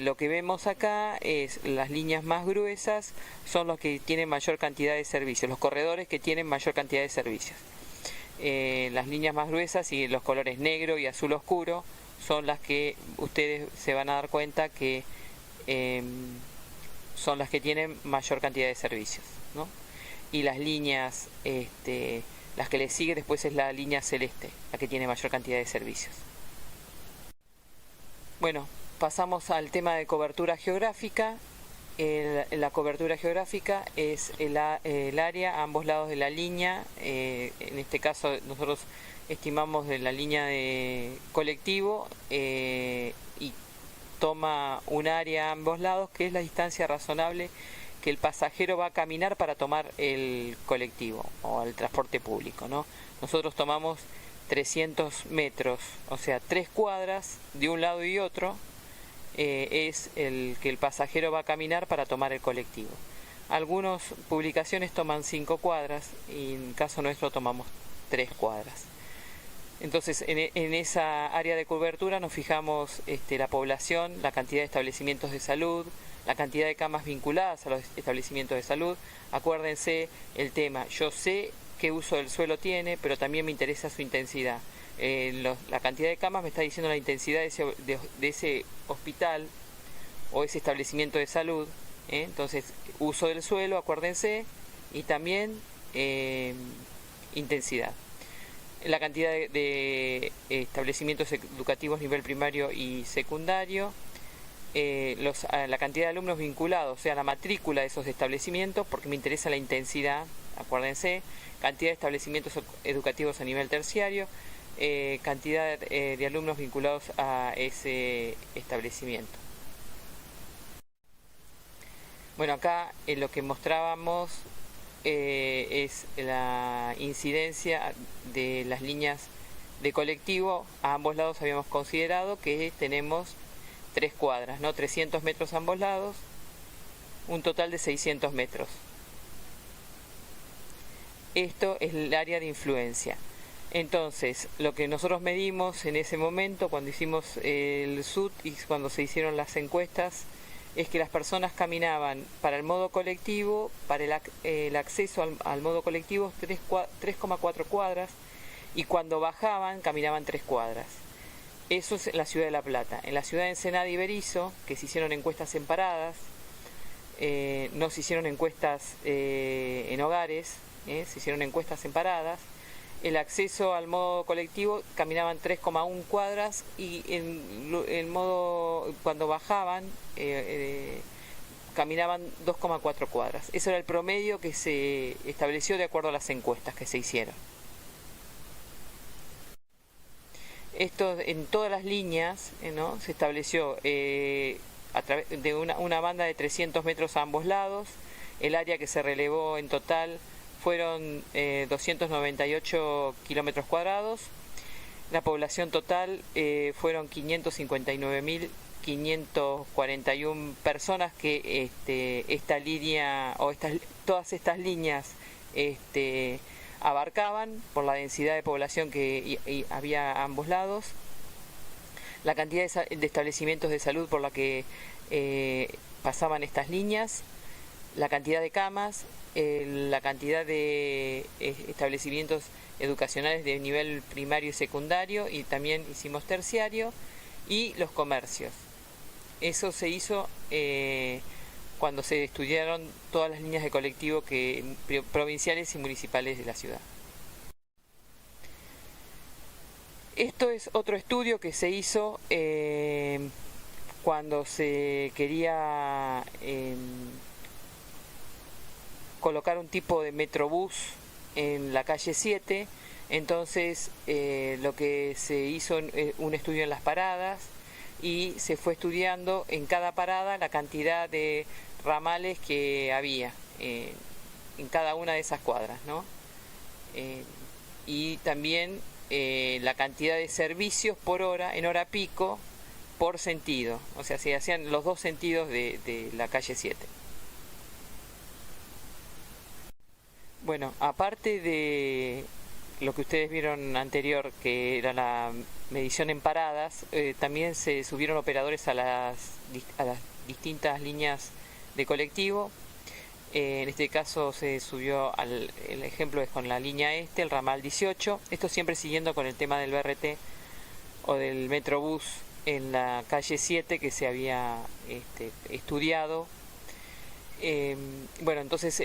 lo que vemos acá es las líneas más gruesas son los que tienen mayor cantidad de servicios, los corredores que tienen mayor cantidad de servicios. Las líneas más gruesas y los colores negro y azul oscuro son las que ustedes se van a dar cuenta que son las que tienen mayor cantidad de servicios, ¿no? Y las líneas, las que le sigue después es la línea celeste, la que tiene mayor cantidad de servicios. Bueno, pasamos al tema de cobertura geográfica. La cobertura geográfica es el área a ambos lados de la línea. En este caso nosotros estimamos de la línea de colectivo y toma un área a ambos lados que es la distancia razonable que el pasajero va a caminar para tomar el colectivo o el transporte público, ¿no? Nosotros tomamos 300 metros, o sea 3 cuadras de un lado y otro es el que el pasajero va a caminar para tomar el colectivo. Algunas publicaciones toman 5 cuadras y en el caso nuestro tomamos 3 cuadras. Entonces en esa área de cobertura nos fijamos la población, la cantidad de establecimientos de salud, la cantidad de camas vinculadas a los establecimientos de salud. Acuérdense el tema, yo sé qué uso del suelo tiene, pero también me interesa su intensidad. La cantidad de camas me está diciendo la intensidad de ese hospital o ese establecimiento de salud. Entonces, uso del suelo, acuérdense, y también intensidad. La cantidad de establecimientos educativos nivel primario y secundario, la cantidad de alumnos vinculados, o sea, la matrícula de esos establecimientos, porque me interesa la intensidad, acuérdense, cantidad de establecimientos educativos a nivel terciario, cantidad de alumnos vinculados a ese establecimiento. Bueno, acá lo que mostrábamos es la incidencia de las líneas de colectivo. A ambos lados habíamos considerado que tenemos 3 cuadras, ¿no? 300 metros a ambos lados, un total de 600 metros. Esto es el área de influencia. Entonces, lo que nosotros medimos en ese momento, cuando hicimos el SUT y cuando se hicieron las encuestas, es que las personas caminaban para el modo colectivo, para el acceso al modo colectivo 3,4 cuadras y cuando bajaban caminaban 3 cuadras. Eso es en la ciudad de La Plata. En la ciudad de Ensenada y Berisso, que se hicieron encuestas en paradas, no se hicieron encuestas en hogares, se hicieron encuestas en paradas. El acceso al modo colectivo caminaban 3,1 cuadras y el modo cuando bajaban caminaban 2,4 cuadras. Eso era el promedio que se estableció de acuerdo a las encuestas que se hicieron. Esto en todas las líneas, ¿no? Se estableció a través de una banda de 300 metros a ambos lados. El área que se relevó en total fueron 298 kilómetros cuadrados. La población total fueron 559.541 personas que esta línea o todas estas líneas abarcaban por la densidad de población que había a ambos lados. La cantidad de establecimientos de salud por la que pasaban estas líneas, la cantidad de camas, la cantidad de establecimientos educacionales de nivel primario y secundario, y también hicimos terciario, y los comercios. Eso se hizo cuando se estudiaron todas las líneas de colectivo provinciales y municipales de la ciudad. Esto es otro estudio que se hizo cuando se quería colocar un tipo de metrobús en la calle 7. Entonces lo que se hizo un estudio en las paradas y se fue estudiando en cada parada la cantidad de ramales que había en cada una de esas cuadras, ¿no? Y también la cantidad de servicios por hora, en hora pico, por sentido. O sea, se hacían los dos sentidos de la calle 7. Bueno, aparte de lo que ustedes vieron anterior, que era la medición en paradas, también se subieron operadores a las distintas líneas de colectivo. En este caso se subió, el ejemplo es con la línea este, el ramal 18, esto siempre siguiendo con el tema del BRT o del Metrobús en la calle 7 que se había estudiado. Bueno, entonces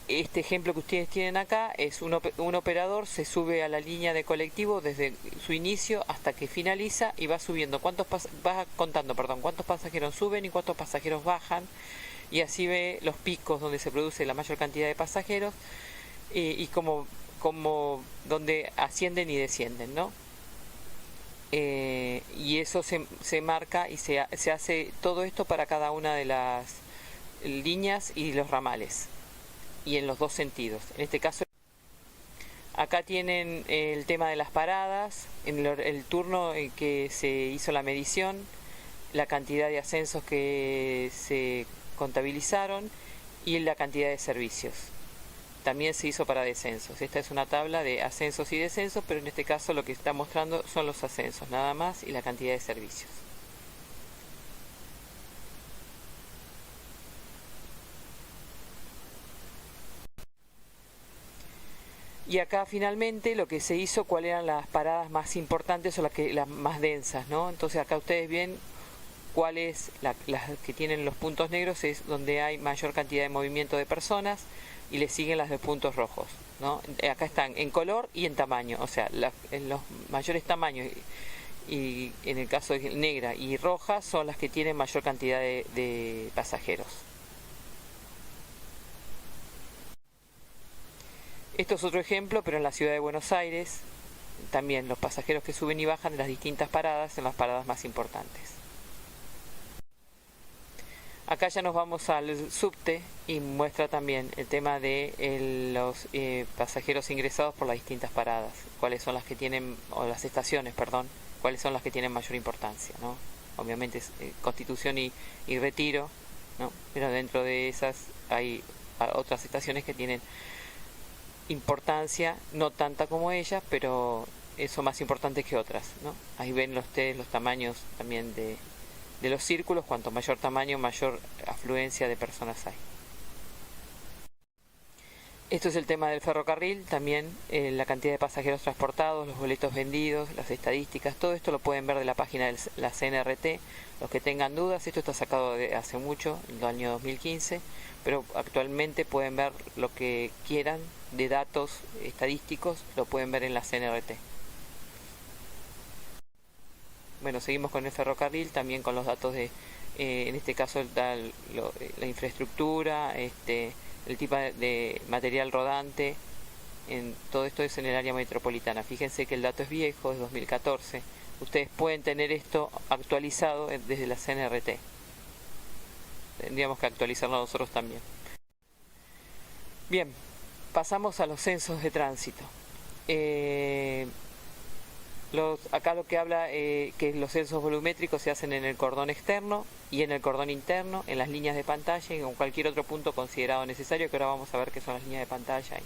este ejemplo que ustedes tienen acá es un operador se sube a la línea de colectivo desde su inicio hasta que finaliza y va subiendo, va contando, cuántos pasajeros suben y cuántos pasajeros bajan, y así ve los picos donde se produce la mayor cantidad de pasajeros y como donde ascienden y descienden, ¿no? Y eso se marca y se hace todo esto para cada una de las líneas y los ramales, y en los dos sentidos. En este caso, acá tienen el tema de las paradas, en el turno en que se hizo la medición, la cantidad de ascensos que se contabilizaron y la cantidad de servicios. También se hizo para descensos. Esta es una tabla de ascensos y descensos, pero en este caso lo que está mostrando son los ascensos nada más y la cantidad de servicios. Y acá finalmente lo que se hizo, cuáles eran las paradas más importantes o las más densas, ¿no? Entonces acá ustedes ven cuáles, las que tienen los puntos negros es donde hay mayor cantidad de movimiento de personas, y le siguen las de puntos rojos, ¿no? Acá están en color y en tamaño, o sea, en los mayores tamaños, y en el caso de negra y roja son las que tienen mayor cantidad de pasajeros. Esto es otro ejemplo, pero en la ciudad de Buenos Aires, también los pasajeros que suben y bajan de las distintas paradas en las paradas más importantes. Acá ya nos vamos al subte y muestra también el tema de los pasajeros ingresados por las distintas paradas, cuáles son las que tienen, o las estaciones, perdón, cuáles son las que tienen mayor importancia, ¿no? Obviamente es Constitución y Retiro, ¿no? Pero dentro de esas hay otras estaciones que tienen importancia, no tanta como ellas, pero son más importantes que otras, ¿no? Ahí ven ustedes los tamaños también de los círculos. Cuanto mayor tamaño, mayor afluencia de personas hay. Esto es el tema del ferrocarril, también la cantidad de pasajeros transportados, los boletos vendidos, las estadísticas, todo esto lo pueden ver de la página de la CNRT. Los que tengan dudas, esto está sacado de hace mucho, el año 2015, pero actualmente pueden ver lo que quieran de datos estadísticos, lo pueden ver en la CNRT. Bueno, seguimos con el ferrocarril, también con los datos de, en este caso, la infraestructura, el tipo de material rodante, todo esto es en el área metropolitana. Fíjense que el dato es viejo, es 2014. Ustedes pueden tener esto actualizado desde la CNRT. Tendríamos que actualizarlo nosotros también. Bien, pasamos a los censos de tránsito. Acá lo que habla que los censos volumétricos se hacen en el cordón externo y en el cordón interno, en las líneas de pantalla y en cualquier otro punto considerado necesario, que ahora vamos a ver qué son las líneas de pantalla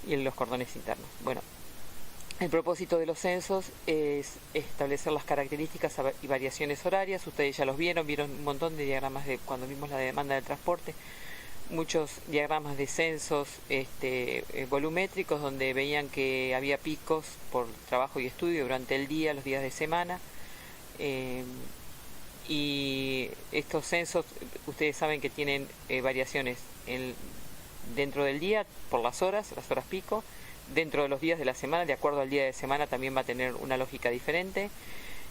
y en los cordones internos. Bueno, el propósito de los censos es establecer las características y variaciones horarias. Ustedes ya los vieron un montón de diagramas de cuando vimos la demanda del transporte, muchos diagramas de censos volumétricos donde veían que había picos por trabajo y estudio durante el día, los días de semana, y estos censos ustedes saben que tienen variaciones dentro del día por las horas pico, dentro de los días de la semana, de acuerdo al día de semana también va a tener una lógica diferente,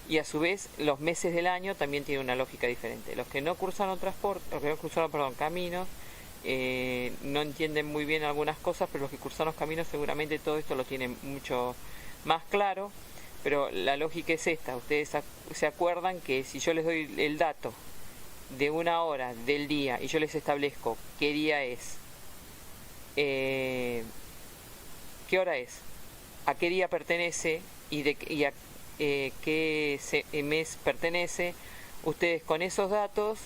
y a su vez los meses del año también tienen una lógica diferente. Los que no cursaron caminos, no entienden muy bien algunas cosas, pero los que cursaron caminos seguramente todo esto lo tienen mucho más claro. Pero la lógica es esta: ustedes se acuerdan que si yo les doy el dato de una hora del día y yo les establezco qué día es, qué hora es, a qué día pertenece y a qué mes pertenece, ustedes con esos datos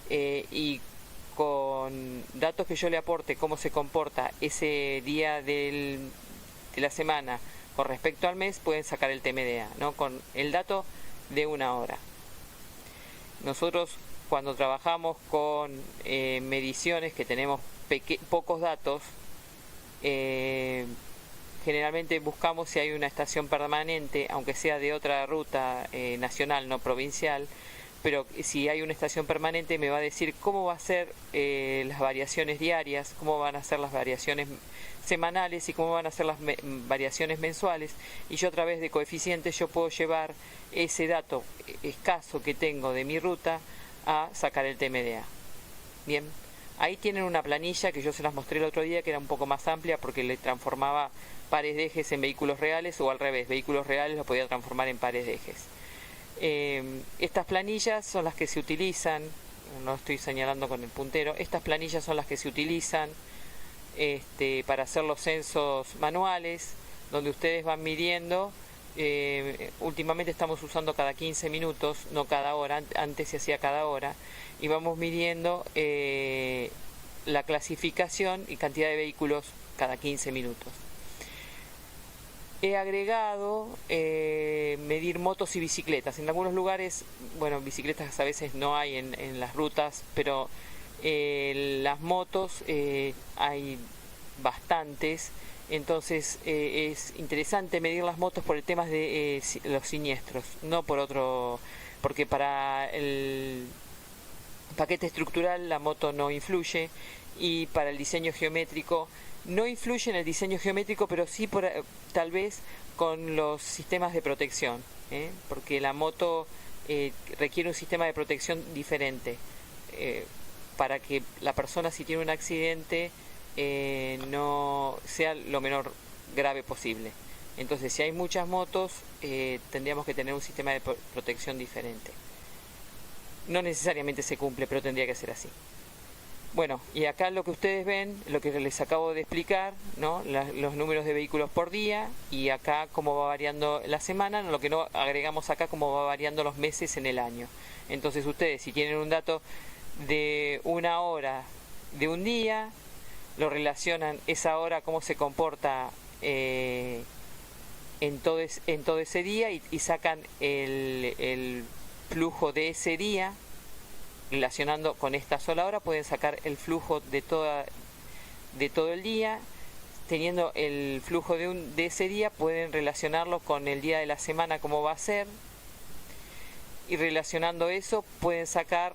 y con datos que yo le aporte cómo se comporta ese día de de la semana con respecto al mes, pueden sacar el TMDA, ¿no? Con el dato de una hora. Nosotros cuando trabajamos con mediciones que tenemos pocos datos, generalmente buscamos si hay una estación permanente, aunque sea de otra ruta nacional, no provincial, pero si hay una estación permanente me va a decir cómo va a ser las variaciones diarias, cómo van a ser las variaciones semanales y cómo van a ser las variaciones mensuales, y yo a través de coeficientes yo puedo llevar ese dato escaso que tengo de mi ruta a sacar el TMDA. Bien, ahí tienen una planilla que yo se las mostré el otro día, que era un poco más amplia porque le transformaba pares de ejes en vehículos reales, o al revés, vehículos reales los podía transformar en pares de ejes. Estas planillas son las que se utilizan, no estoy señalando con el puntero, estas planillas son las que se utilizan para hacer los censos manuales, donde ustedes van midiendo. Últimamente estamos usando cada 15 minutos, no cada hora, antes se hacía cada hora, y vamos midiendo la clasificación y cantidad de vehículos cada 15 minutos. He agregado medir motos y bicicletas. En algunos lugares, bueno, bicicletas a veces no hay en las rutas, pero las motos hay bastantes. Entonces es interesante medir las motos por el tema de los siniestros, no por otro, porque para el paquete estructural la moto no influye, y para el diseño geométrico no influye en el diseño geométrico, pero sí tal vez con los sistemas de protección, porque la moto requiere un sistema de protección diferente para que la persona, si tiene un accidente, no sea lo menor grave posible. Entonces, si hay muchas motos, tendríamos que tener un sistema de protección diferente. No necesariamente se cumple, pero tendría que ser así. Bueno, y acá lo que ustedes ven, lo que les acabo de explicar, ¿no? Los números de vehículos por día, y acá cómo va variando la semana, lo que no agregamos acá, cómo va variando los meses en el año. Entonces ustedes, si tienen un dato de una hora de un día, lo relacionan esa hora, cómo se comporta en todo ese día, y sacan el flujo de ese día. Relacionando con esta sola hora pueden sacar el flujo de todo el día. Teniendo el flujo de ese día, pueden relacionarlo con el día de la semana, cómo va a ser, y relacionando eso pueden sacar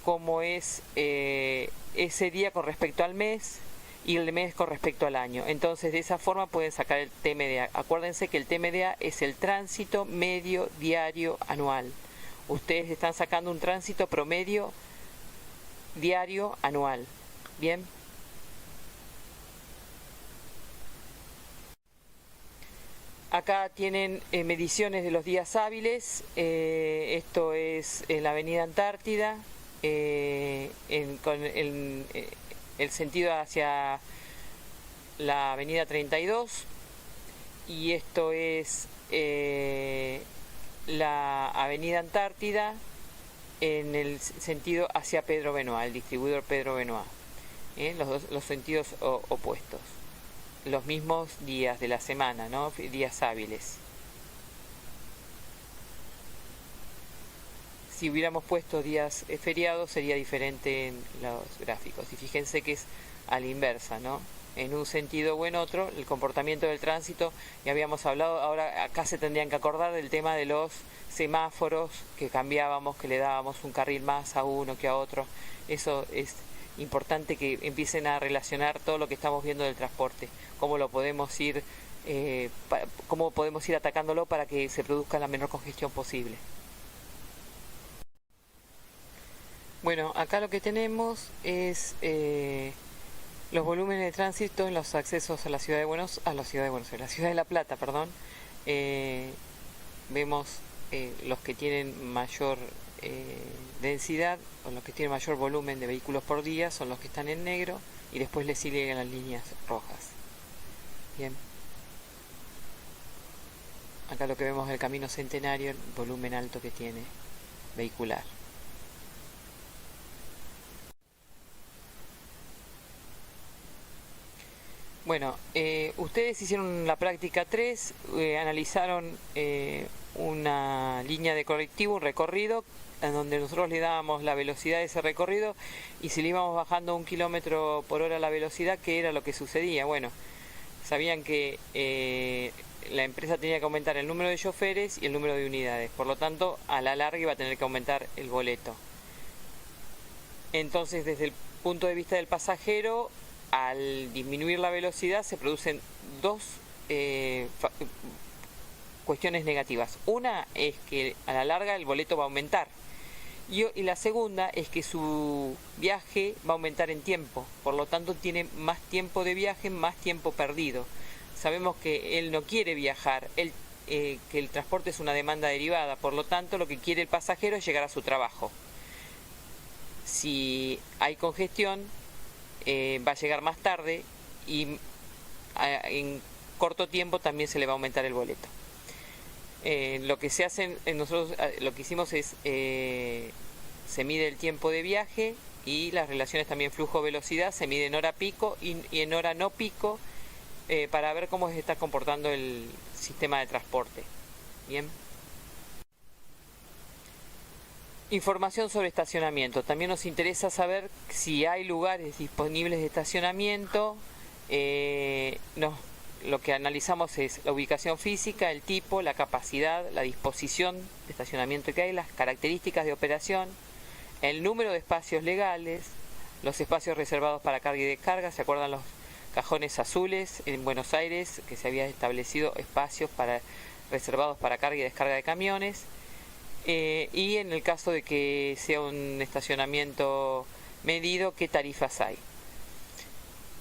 cómo es ese día con respecto al mes, y el mes con respecto al año. Entonces de esa forma pueden sacar el TMDA. Acuérdense que el TMDA es el tránsito medio diario anual. Ustedes están sacando un tránsito promedio diario anual. Bien. Acá tienen mediciones de los días hábiles. Esto es en la Avenida Antártida, con el sentido hacia la Avenida 32. Y esto es la Avenida Antártida en el sentido hacia Pedro Benoit, el distribuidor Pedro Benoit. Los sentidos opuestos. Los mismos días de la semana, ¿no? Días hábiles. Si hubiéramos puesto días feriados sería diferente en los gráficos. Y fíjense que es a la inversa, ¿no? En un sentido o en otro, el comportamiento del tránsito, ya habíamos hablado, ahora acá se tendrían que acordar del tema de los semáforos que cambiábamos, que le dábamos un carril más a uno que a otro. Eso es importante, que empiecen a relacionar todo lo que estamos viendo del transporte, cómo lo podemos ir, cómo podemos ir atacándolo para que se produzca la menor congestión posible. Bueno, acá lo que tenemos es los volúmenes de tránsito en los accesos a la ciudad de Buenos Aires, la ciudad de La Plata, perdón. Vemos los que tienen mayor densidad, o los que tienen mayor volumen de vehículos por día, son los que están en negro, y después le siguen las líneas rojas. Bien. Acá lo que vemos es el Camino Centenario, el volumen alto que tiene vehicular. Bueno, ustedes hicieron la práctica 3, analizaron una línea de colectivo, un recorrido, en donde nosotros le dábamos la velocidad de ese recorrido y si le íbamos bajando 1 km/h la velocidad, ¿qué era lo que sucedía? Bueno, sabían que la empresa tenía que aumentar el número de choferes y el número de unidades, por lo tanto, a la larga iba a tener que aumentar el boleto. Entonces, desde el punto de vista del pasajero, al disminuir la velocidad se producen dos cuestiones negativas. Una es que a la larga el boleto va a aumentar y la segunda es que su viaje va a aumentar en tiempo, por lo tanto tiene más tiempo de viaje, más tiempo perdido. Sabemos que él no quiere viajar, que el transporte es una demanda derivada, por lo tanto lo que quiere el pasajero es llegar a su trabajo. Si hay congestión, va a llegar más tarde y en corto tiempo también se le va a aumentar el boleto. Lo que se hace, nosotros lo que hicimos es, se mide el tiempo de viaje y las relaciones también flujo-velocidad, se mide en hora pico y en hora no pico para ver cómo se está comportando el sistema de transporte. Bien. Información sobre estacionamiento. También nos interesa saber si hay lugares disponibles de estacionamiento. Lo que analizamos es la ubicación física, el tipo, la capacidad, la disposición de estacionamiento que hay, las características de operación, el número de espacios legales, los espacios reservados para carga y descarga. ¿Se acuerdan los cajones azules en Buenos Aires, que se había establecido espacios reservados para carga y descarga de camiones? Y en el caso de que sea un estacionamiento medido, ¿qué tarifas hay?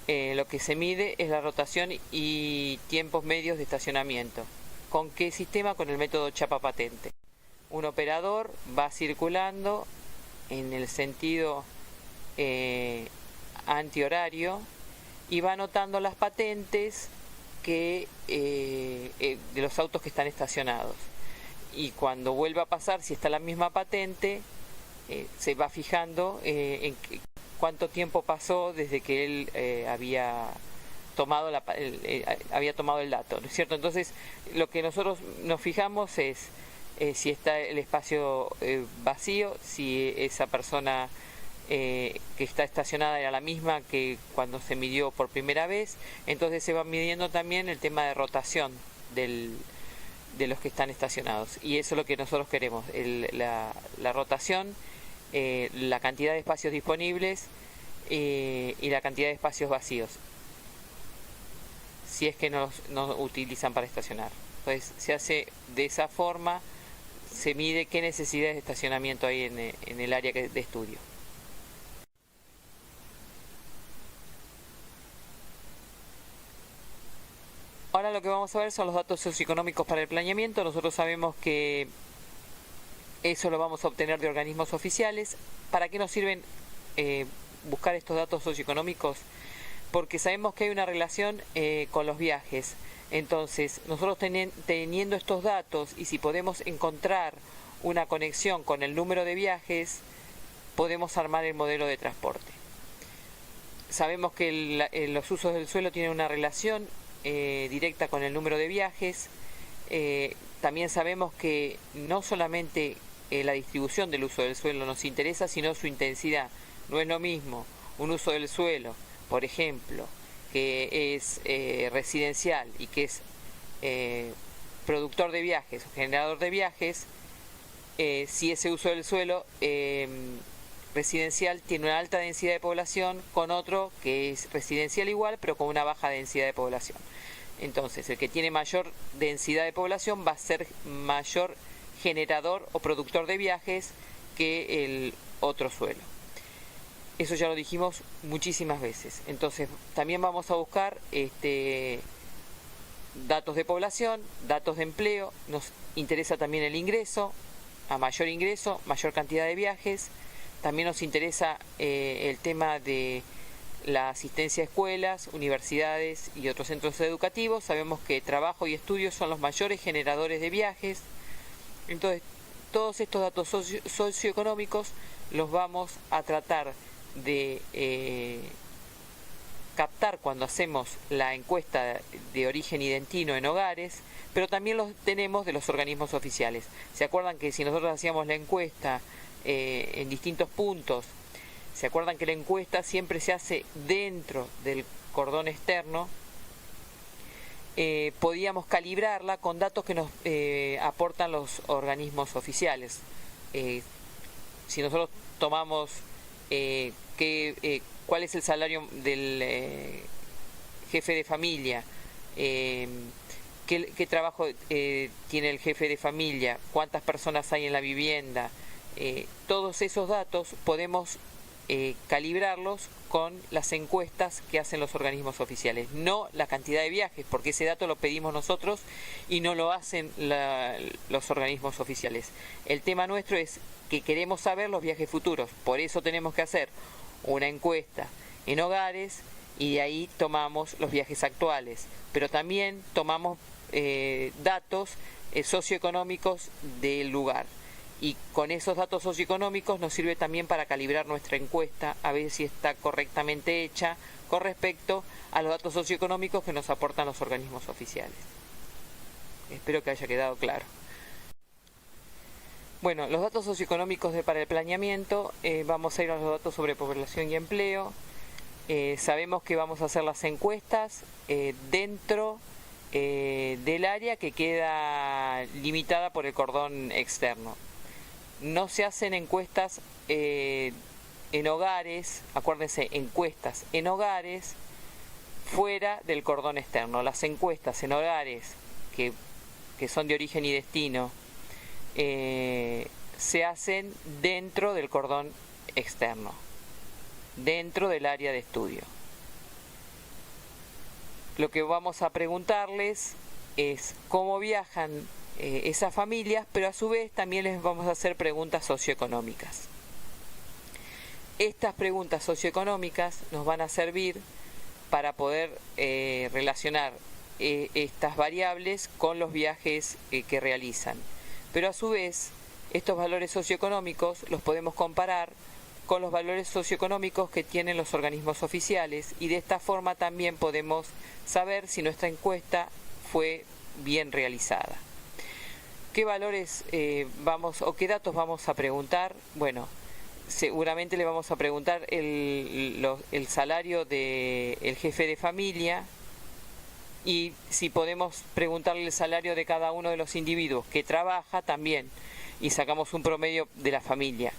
Lo que se mide es la rotación y tiempos medios de estacionamiento. ¿Con qué sistema? Con el método chapa patente. Un operador va circulando en el sentido antihorario y va anotando las patentes de los autos que están estacionados. Y cuando vuelva a pasar, si está la misma patente, se va fijando en cuánto tiempo pasó desde que él había tomado el dato, ¿no es cierto? Entonces, lo que nosotros nos fijamos es si está el espacio vacío, si esa persona que está estacionada era la misma que cuando se midió por primera vez. Entonces se va midiendo también el tema de rotación de los que están estacionados, y eso es lo que nosotros queremos, la rotación, la cantidad de espacios disponibles y la cantidad de espacios vacíos, si es que nos utilizan para estacionar. Entonces se hace de esa forma, se mide qué necesidades de estacionamiento hay en el área de estudio. Ahora lo que vamos a ver son los datos socioeconómicos para el planeamiento. Nosotros sabemos que eso lo vamos a obtener de organismos oficiales. ¿Para qué nos sirven buscar estos datos socioeconómicos? Porque sabemos que hay una relación con los viajes. Entonces, nosotros teniendo estos datos, y si podemos encontrar una conexión con el número de viajes, podemos armar el modelo de transporte. Sabemos que los usos del suelo tienen una relación directa con el número de viajes. También sabemos que no solamente la distribución del uso del suelo nos interesa, sino su intensidad. No es lo mismo un uso del suelo, por ejemplo, que es residencial y que es productor de viajes o generador de viajes, si ese uso del suelo residencial tiene una alta densidad de población, con otro que es residencial igual pero con una baja densidad de población. Entonces, el que tiene mayor densidad de población va a ser mayor generador o productor de viajes que el otro suelo. Eso ya lo dijimos muchísimas veces. Entonces, también vamos a buscar datos de población, datos de empleo. Nos interesa también el ingreso. A mayor ingreso, mayor cantidad de viajes. También nos interesa el tema de la asistencia a escuelas, universidades y otros centros educativos. Sabemos que trabajo y estudios son los mayores generadores de viajes. Entonces, todos estos datos socioeconómicos los vamos a tratar de captar cuando hacemos la encuesta de origen y destino en hogares, pero también los tenemos de los organismos oficiales. ¿Se acuerdan que si nosotros hacíamos la encuesta en distintos puntos, se acuerdan que la encuesta siempre se hace dentro del cordón externo? Podíamos calibrarla con datos que nos aportan los organismos oficiales. Si nosotros tomamos cuál es el salario del jefe de familia, qué trabajo tiene el jefe de familia, cuántas personas hay en la vivienda, todos esos datos podemos calibrarlos con las encuestas que hacen los organismos oficiales, no la cantidad de viajes, porque ese dato lo pedimos nosotros y no lo hacen los organismos oficiales. El tema nuestro es que queremos saber los viajes futuros, por eso tenemos que hacer una encuesta en hogares y de ahí tomamos los viajes actuales, pero también tomamos datos socioeconómicos del lugar. Y con esos datos socioeconómicos nos sirve también para calibrar nuestra encuesta, a ver si está correctamente hecha con respecto a los datos socioeconómicos que nos aportan los organismos oficiales. Espero que haya quedado claro. Bueno, los datos socioeconómicos para el planeamiento, vamos a ir a los datos sobre población y empleo. Sabemos que vamos a hacer las encuestas dentro del área que queda limitada por el cordón externo. No se hacen encuestas en hogares, acuérdense, encuestas en hogares fuera del cordón externo. Las encuestas en hogares que son de origen y destino se hacen dentro del cordón externo, dentro del área de estudio. Lo que vamos a preguntarles es cómo viajan esas familias, pero a su vez también les vamos a hacer preguntas socioeconómicas. Estas preguntas socioeconómicas nos van a servir para poder relacionar estas variables con los viajes que realizan. Pero a su vez, estos valores socioeconómicos los podemos comparar con los valores socioeconómicos que tienen los organismos oficiales y de esta forma también podemos saber si nuestra encuesta fue bien realizada. ¿Qué valores qué datos vamos a preguntar? Bueno, seguramente le vamos a preguntar el salario del jefe de familia y si podemos preguntarle el salario de cada uno de los individuos que trabaja también y sacamos un promedio de la familia.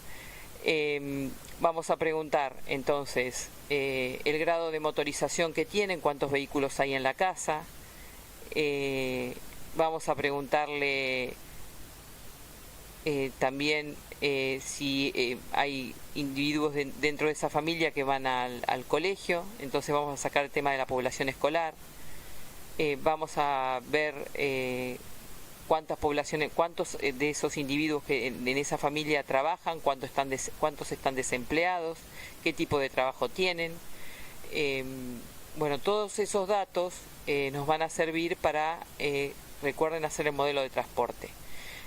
Vamos a preguntar entonces el grado de motorización que tienen, cuántos vehículos hay en la casa. Vamos a preguntarle también si hay individuos dentro de esa familia que van al colegio, entonces vamos a sacar el tema de la población escolar. Vamos a ver cuántos de esos individuos que en esa familia trabajan, cuántos están desempleados, qué tipo de trabajo tienen. Bueno, todos esos datos nos van a servir para, recuerden, hacer el modelo de transporte.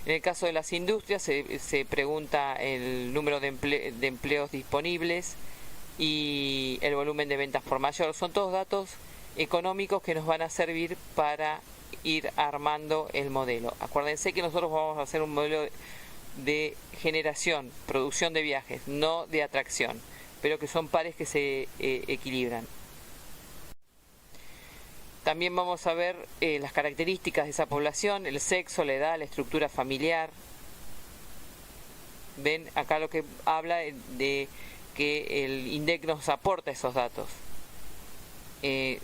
En el caso de las industrias se pregunta el número de empleos disponibles y el volumen de ventas por mayor. Son todos datos económicos que nos van a servir para ir armando el modelo. Acuérdense que nosotros vamos a hacer un modelo de generación, producción de viajes, no de atracción, pero que son pares que se equilibran. También vamos a ver las características de esa población, el sexo, la edad, la estructura familiar. Ven acá lo que habla de que el INDEC nos aporta esos datos, que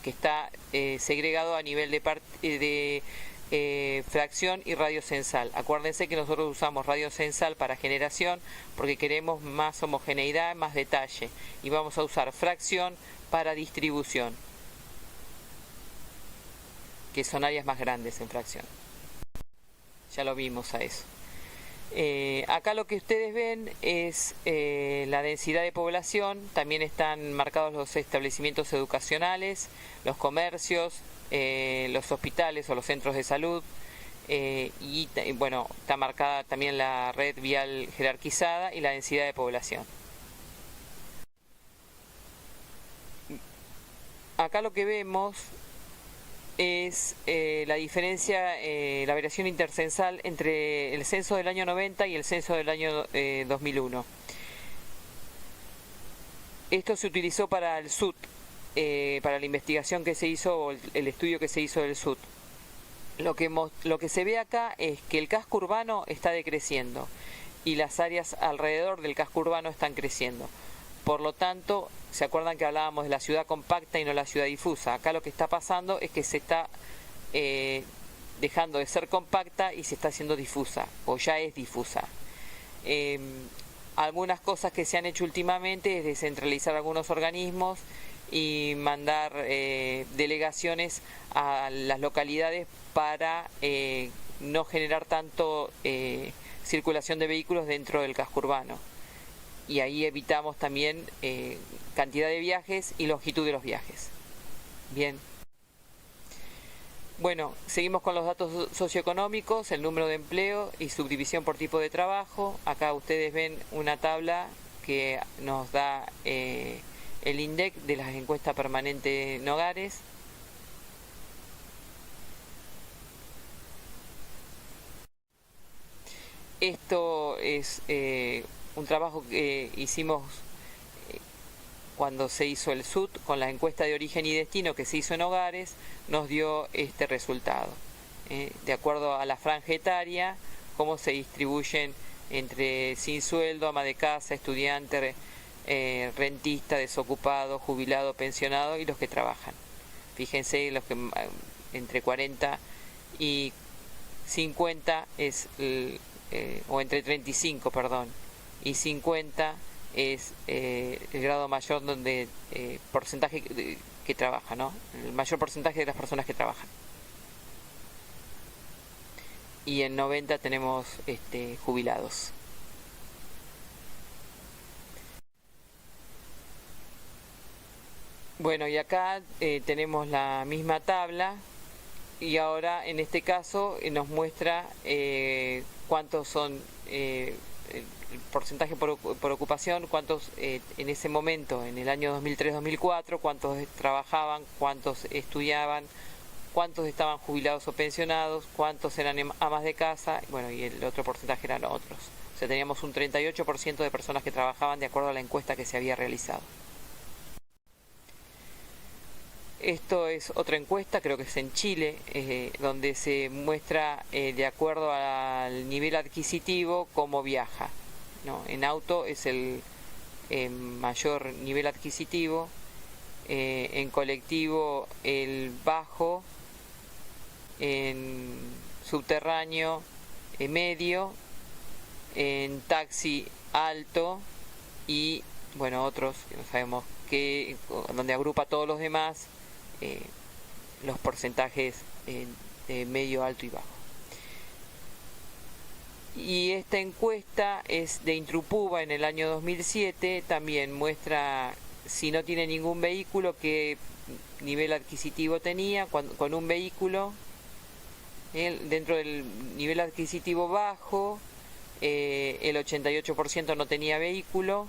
está segregado a nivel de fracción y radio censal. Acuérdense que nosotros usamos radio censal para generación porque queremos más homogeneidad, más detalle, y vamos a usar fracción para distribución, que son áreas más grandes en fracción. Ya lo vimos a eso. Acá lo que ustedes ven es la densidad de población. También están marcados los establecimientos educacionales, los comercios, los hospitales o los centros de salud, y bueno, está marcada también la red vial jerarquizada y la densidad de población. acá lo que vemos es la diferencia, la variación intercensal entre el censo del año 90 y el censo del año 2001. Esto se utilizó para el SUT, para la investigación que se hizo, o el estudio que se hizo del SUT. Lo que se ve acá es que el casco urbano está decreciendo y las áreas alrededor del casco urbano están creciendo. Por lo tanto, ¿se acuerdan que hablábamos de la ciudad compacta y no la ciudad difusa? Acá lo que está pasando es que se está dejando de ser compacta y se está haciendo difusa, o ya es difusa. Algunas cosas que se han hecho últimamente es descentralizar algunos organismos y mandar delegaciones a las localidades para no generar tanto circulación de vehículos dentro del casco urbano. Y ahí evitamos también cantidad de viajes y longitud de los viajes. Bien. Bueno, seguimos con los datos socioeconómicos, el número de empleo y subdivisión por tipo de trabajo. Acá ustedes ven una tabla que nos da el INDEC de las encuestas permanentes en hogares. Esto es un trabajo que hicimos cuando se hizo el SUT con la encuesta de origen y destino que se hizo en hogares, nos dio este resultado. De acuerdo a la franja etaria, cómo se distribuyen entre sin sueldo, ama de casa, estudiante, rentista, desocupado, jubilado, pensionado y los que trabajan. Fíjense, los que entre 40 y 50 es o entre 35, perdón, y 50 es el grado mayor donde porcentaje que trabaja, ¿no? El mayor porcentaje de las personas que trabajan. Y en 90 tenemos jubilados. Bueno, y acá tenemos la misma tabla y ahora en este caso nos muestra cuántos son el porcentaje por ocupación, cuántos en ese momento, en el año 2003-2004, cuántos trabajaban, cuántos estudiaban, cuántos estaban jubilados o pensionados, cuántos eran amas de casa, bueno, y el otro porcentaje eran otros. O sea, teníamos un 38% de personas que trabajaban de acuerdo a la encuesta que se había realizado. Esto es otra encuesta, creo que es en Chile, donde se muestra de acuerdo al nivel adquisitivo cómo viaja, ¿no? En auto es el mayor nivel adquisitivo, en colectivo el bajo, en subterráneo medio, en taxi alto y bueno, otros que no sabemos qué, donde agrupa todos los demás. Los porcentajes de medio, alto y bajo. Y esta encuesta es de Intrupuba en el año 2007, también muestra si no tiene ningún vehículo qué nivel adquisitivo tenía con un vehículo. Dentro del nivel adquisitivo bajo el 88% no tenía vehículo,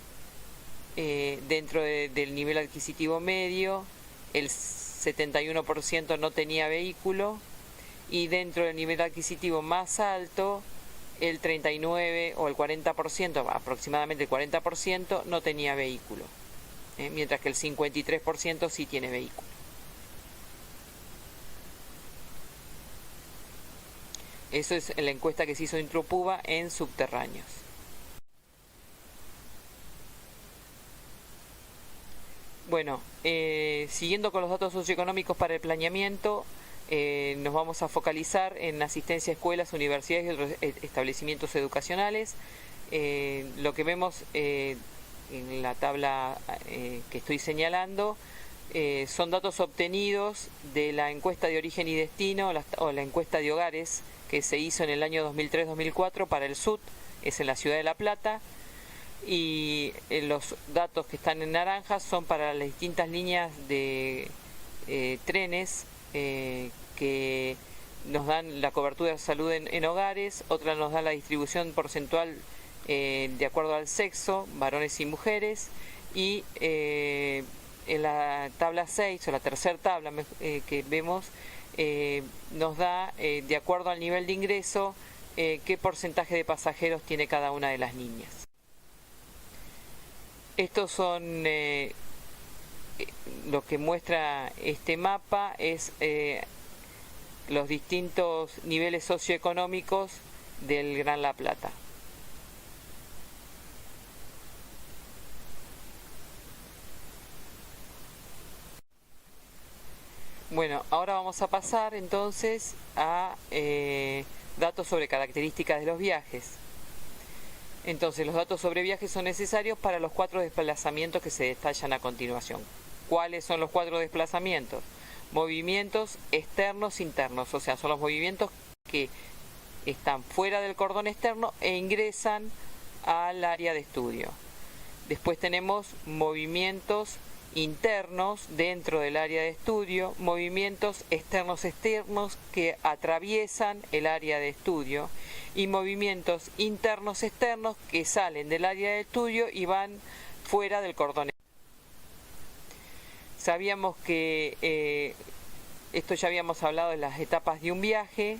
dentro del nivel adquisitivo medio el 71% no tenía vehículo y dentro del nivel adquisitivo más alto el 39 o el 40%, aproximadamente el 40% no tenía vehículo, mientras que el 53% sí tiene vehículo. Eso es la encuesta que se hizo en Intrupuba en subterráneos. Bueno, siguiendo con los datos socioeconómicos para el planeamiento, nos vamos a focalizar en asistencia a escuelas, universidades y otros establecimientos educacionales. Lo que vemos en la tabla que estoy señalando son datos obtenidos de la encuesta de origen y destino o la encuesta de hogares que se hizo en el año 2003-2004 para el SUT, es en la ciudad de La Plata. Y los datos que están en naranja son para las distintas líneas de trenes que nos dan la cobertura de salud en hogares, otra nos da la distribución porcentual de acuerdo al sexo, varones y mujeres, y en la tabla 6 o la tercera tabla que vemos, nos da, de acuerdo al nivel de ingreso, qué porcentaje de pasajeros tiene cada una de las niñas. Estos son lo que muestra este mapa, es los distintos niveles socioeconómicos del Gran La Plata. Bueno, ahora vamos a pasar entonces a datos sobre características de los viajes. Entonces, los datos sobre viajes son necesarios para los 4 desplazamientos que se detallan a continuación. ¿Cuáles son los 4 desplazamientos? Movimientos externos internos, o sea, son los movimientos que están fuera del cordón externo e ingresan al área de estudio. Después tenemos movimientos internos dentro del área de estudio, movimientos externos que atraviesan el área de estudio y movimientos internos externos que salen del área de estudio y van fuera del cordón. Sabíamos que esto ya habíamos hablado de las etapas de un viaje.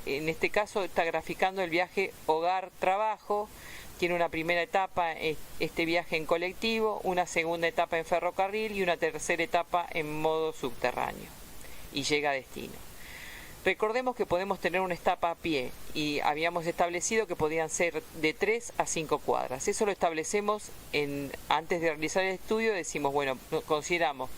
En este caso está graficando el viaje hogar-trabajo. Tiene una primera etapa, este viaje en colectivo, una segunda etapa en ferrocarril y una tercera etapa en modo subterráneo. Y llega a destino. Recordemos que podemos tener una etapa a pie y habíamos establecido que podían ser de 3 a 5 cuadras. Eso lo establecemos antes de realizar el estudio. Decimos, bueno, consideramos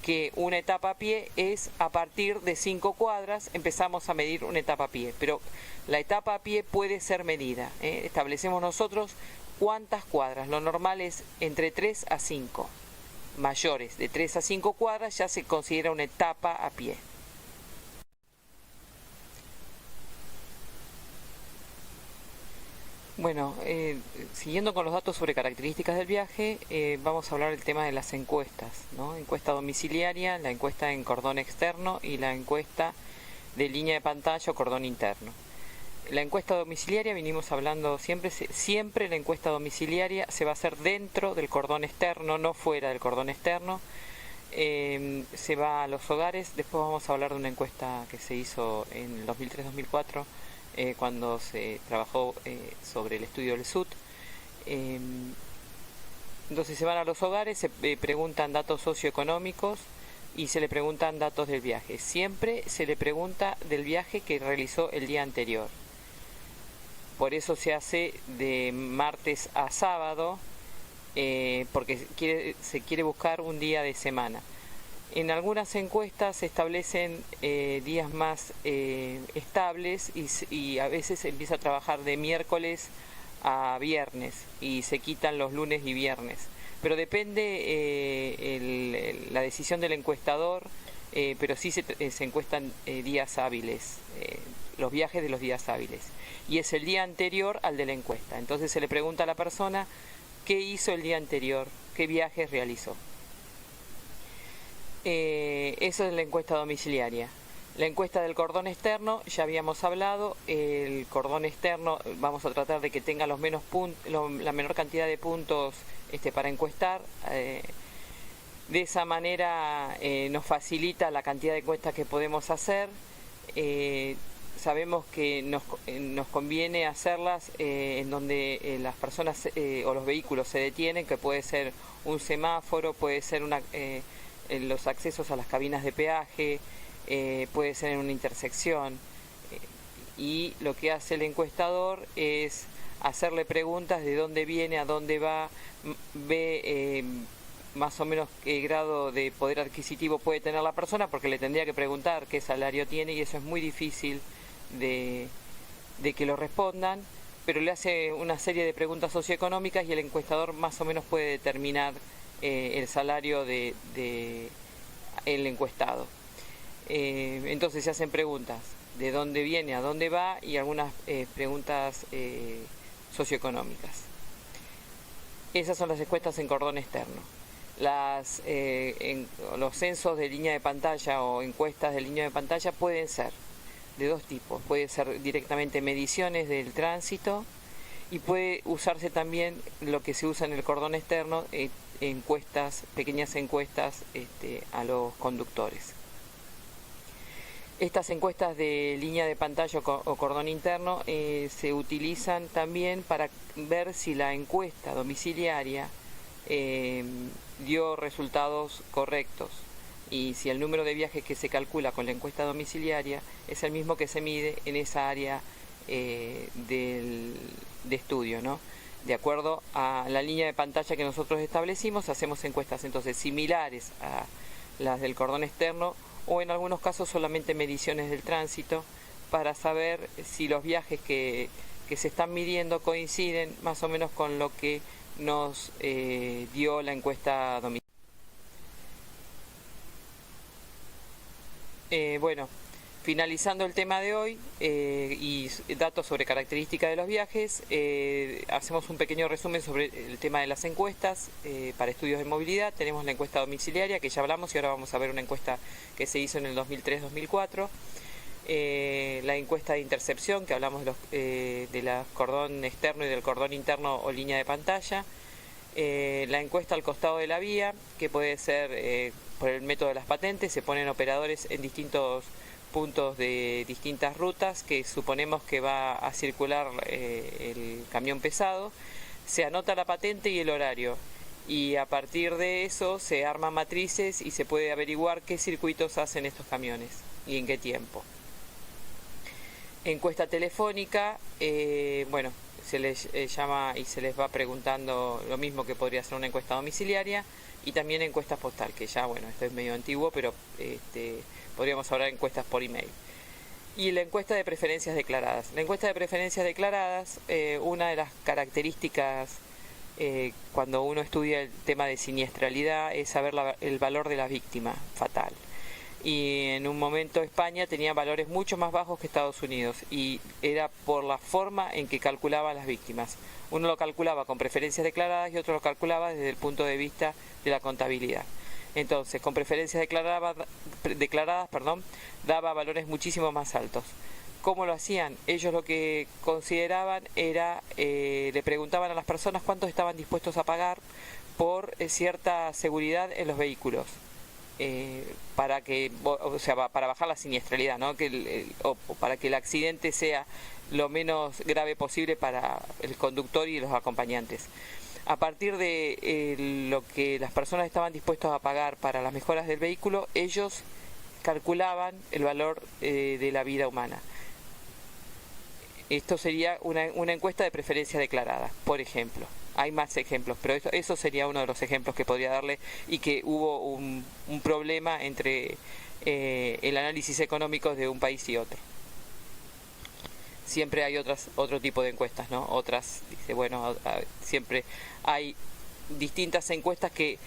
que una etapa a pie es a partir de 5 cuadras, empezamos a medir una etapa a pie, pero la etapa a pie puede ser medida. Establecemos nosotros cuántas cuadras, lo normal es entre 3 a 5, mayores de 3 a 5 cuadras ya se considera una etapa a pie. Bueno, siguiendo con los datos sobre características del viaje, vamos a hablar del tema de las encuestas, ¿no? Encuesta domiciliaria, la encuesta en cordón externo y la encuesta de línea de pantalla o cordón interno. La encuesta domiciliaria, venimos hablando siempre la encuesta domiciliaria se va a hacer dentro del cordón externo, no fuera del cordón externo. Se va a los hogares. Después vamos a hablar de una encuesta que se hizo en 2003-2004, cuando se trabajó sobre el estudio del SUT. Entonces se van a los hogares, se preguntan datos socioeconómicos y se le preguntan datos del viaje. Siempre se le pregunta del viaje que realizó el día anterior. Por eso se hace de martes a sábado, porque se quiere buscar un día de semana. En algunas encuestas se establecen días más estables y a veces se empieza a trabajar de miércoles a viernes y se quitan los lunes y viernes. Pero depende la decisión del encuestador, pero sí se encuestan días hábiles, los viajes de los días hábiles. Y es el día anterior al de la encuesta. Entonces se le pregunta a la persona qué hizo el día anterior, qué viajes realizó. Eso es la encuesta domiciliaria. La encuesta del cordón externo, ya habíamos hablado. El cordón externo vamos a tratar de que tenga la menor cantidad de puntos para encuestar. De esa manera nos facilita la cantidad de encuestas que podemos hacer. Sabemos que nos conviene hacerlas en donde las personas o los vehículos se detienen, que puede ser un semáforo, puede ser los accesos a las cabinas de peaje, puede ser en una intersección. Y lo que hace el encuestador es hacerle preguntas de dónde viene, a dónde va, ve más o menos qué grado de poder adquisitivo puede tener la persona, porque le tendría que preguntar qué salario tiene y eso es muy difícil de que lo respondan, pero le hace una serie de preguntas socioeconómicas y el encuestador más o menos puede determinar el salario del encuestado. Entonces se hacen preguntas de dónde viene, a dónde va y algunas preguntas socioeconómicas. Esas son las encuestas en cordón externo. Los censos de línea de pantalla o encuestas de línea de pantalla pueden ser de dos tipos. Puede ser directamente mediciones del tránsito y puede usarse también lo que se usa en el cordón externo, encuestas, pequeñas encuestas a los conductores. Estas encuestas de línea de pantalla o cordón interno se utilizan también para ver si la encuesta domiciliaria dio resultados correctos y si el número de viajes que se calcula con la encuesta domiciliaria es el mismo que se mide en esa área de estudio, ¿no? De acuerdo a la línea de pantalla que nosotros establecimos, hacemos encuestas entonces similares a las del cordón externo o en algunos casos solamente mediciones del tránsito para saber si los viajes que se están midiendo coinciden más o menos con lo que nos dio la encuesta domiciliaria. Bueno, finalizando el tema de hoy y datos sobre características de los viajes, hacemos un pequeño resumen sobre el tema de las encuestas para estudios de movilidad. Tenemos la encuesta domiciliaria que ya hablamos y ahora vamos a ver una encuesta que se hizo en el 2003-2004. La encuesta de intercepción que hablamos de la cordón externo y del cordón interno o línea de pantalla. La encuesta al costado de la vía, que puede ser por el método de las patentes, se ponen operadores en distintos puntos de distintas rutas que suponemos que va a circular el camión pesado, se anota la patente y el horario y a partir de eso se arman matrices y se puede averiguar qué circuitos hacen estos camiones y en qué tiempo. Encuesta telefónica, bueno, se les llama y se les va preguntando lo mismo que podría ser una encuesta domiciliaria y también encuesta postal, que ya, bueno, esto es medio antiguo, pero podríamos hablar de encuestas por email. Y la encuesta de preferencias declaradas. La encuesta de preferencias declaradas, una de las características cuando uno estudia el tema de siniestralidad es saber el valor de la víctima fatal. Y en un momento España tenía valores mucho más bajos que Estados Unidos y era por la forma en que calculaba las víctimas. Uno lo calculaba con preferencias declaradas y otro lo calculaba desde el punto de vista de la contabilidad. Entonces, con preferencias declaradas, daba valores muchísimo más altos. ¿Cómo lo hacían? Ellos lo que consideraban era, le preguntaban a las personas cuánto estaban dispuestos a pagar por cierta seguridad en los vehículos. Para que, o sea, para bajar la siniestralidad, ¿no? O para que el accidente sea lo menos grave posible para el conductor y los acompañantes. A partir de lo que las personas estaban dispuestos a pagar para las mejoras del vehículo, ellos calculaban el valor de la vida humana. Esto sería una encuesta de preferencia declarada, por ejemplo. Hay más ejemplos, pero eso sería uno de los ejemplos que podría darle y que hubo un problema entre el análisis económico de un país y otro. Siempre hay otro tipo de encuestas, ¿no? Otras, dice, bueno, siempre hay distintas encuestas que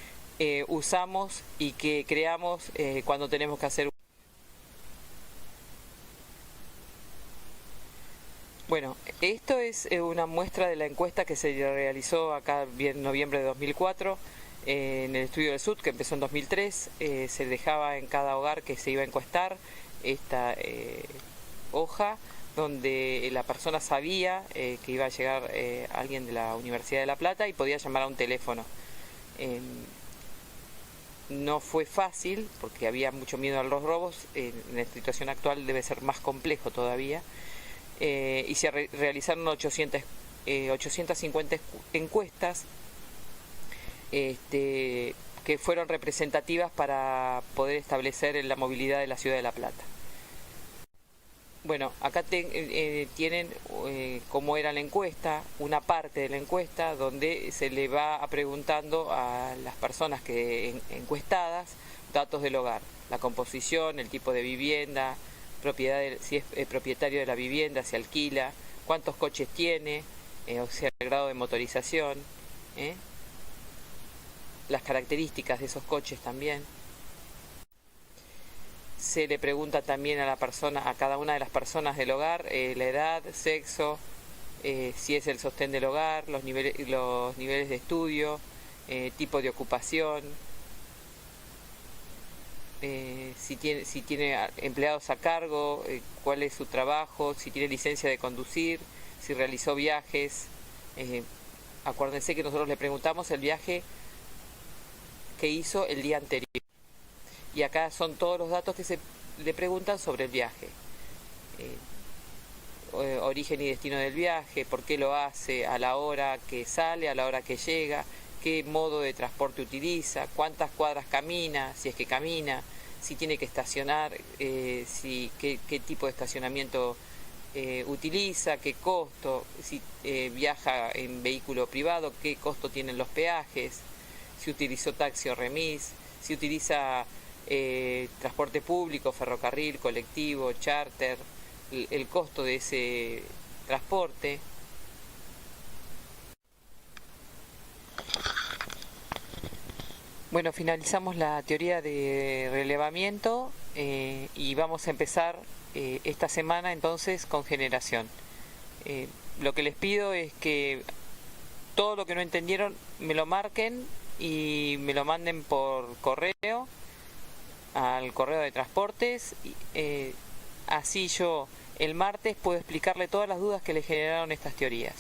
usamos y que creamos cuando tenemos que hacer. Bueno, esto es una muestra de la encuesta que se realizó acá en noviembre de 2004 en el estudio del SUD, que empezó en 2003. Se dejaba en cada hogar que se iba a encuestar esta hoja donde la persona sabía que iba a llegar alguien de la Universidad de La Plata y podía llamar a un teléfono. No fue fácil porque había mucho miedo a los robos. En la situación actual debe ser más complejo todavía. Y se realizaron 850 encuestas que fueron representativas para poder establecer la movilidad de la ciudad de La Plata. Bueno, acá tienen cómo era la encuesta, una parte de la encuesta donde se le va preguntando a las personas encuestadas datos del hogar, la composición, el tipo de vivienda, si es propietario de la vivienda, si alquila, cuántos coches tiene, o sea, el grado de motorización, las características de esos coches también. Se le pregunta también a cada una de las personas del hogar, la edad, sexo, si es el sostén del hogar, los niveles de estudio, tipo de ocupación. Si tiene empleados a cargo, cuál es su trabajo, si tiene licencia de conducir, si realizó viajes, Acuérdense que nosotros le preguntamos el viaje que hizo el día anterior. Y acá son todos los datos que se le preguntan sobre el viaje. Origen y destino del viaje, por qué lo hace, a la hora que sale, a la hora que llega, qué modo de transporte utiliza, cuántas cuadras camina, si es que camina, si tiene que estacionar, qué tipo de estacionamiento utiliza, qué costo, si viaja en vehículo privado, qué costo tienen los peajes, si utilizó taxi o remis, si utiliza transporte público, ferrocarril, colectivo, charter, el costo de ese transporte. Bueno, finalizamos la teoría de relevamiento y vamos a empezar esta semana entonces con generación. Lo que les pido es que todo lo que no entendieron me lo marquen y me lo manden por correo al correo de transportes. Así yo el martes puedo explicarle todas las dudas que le generaron estas teorías.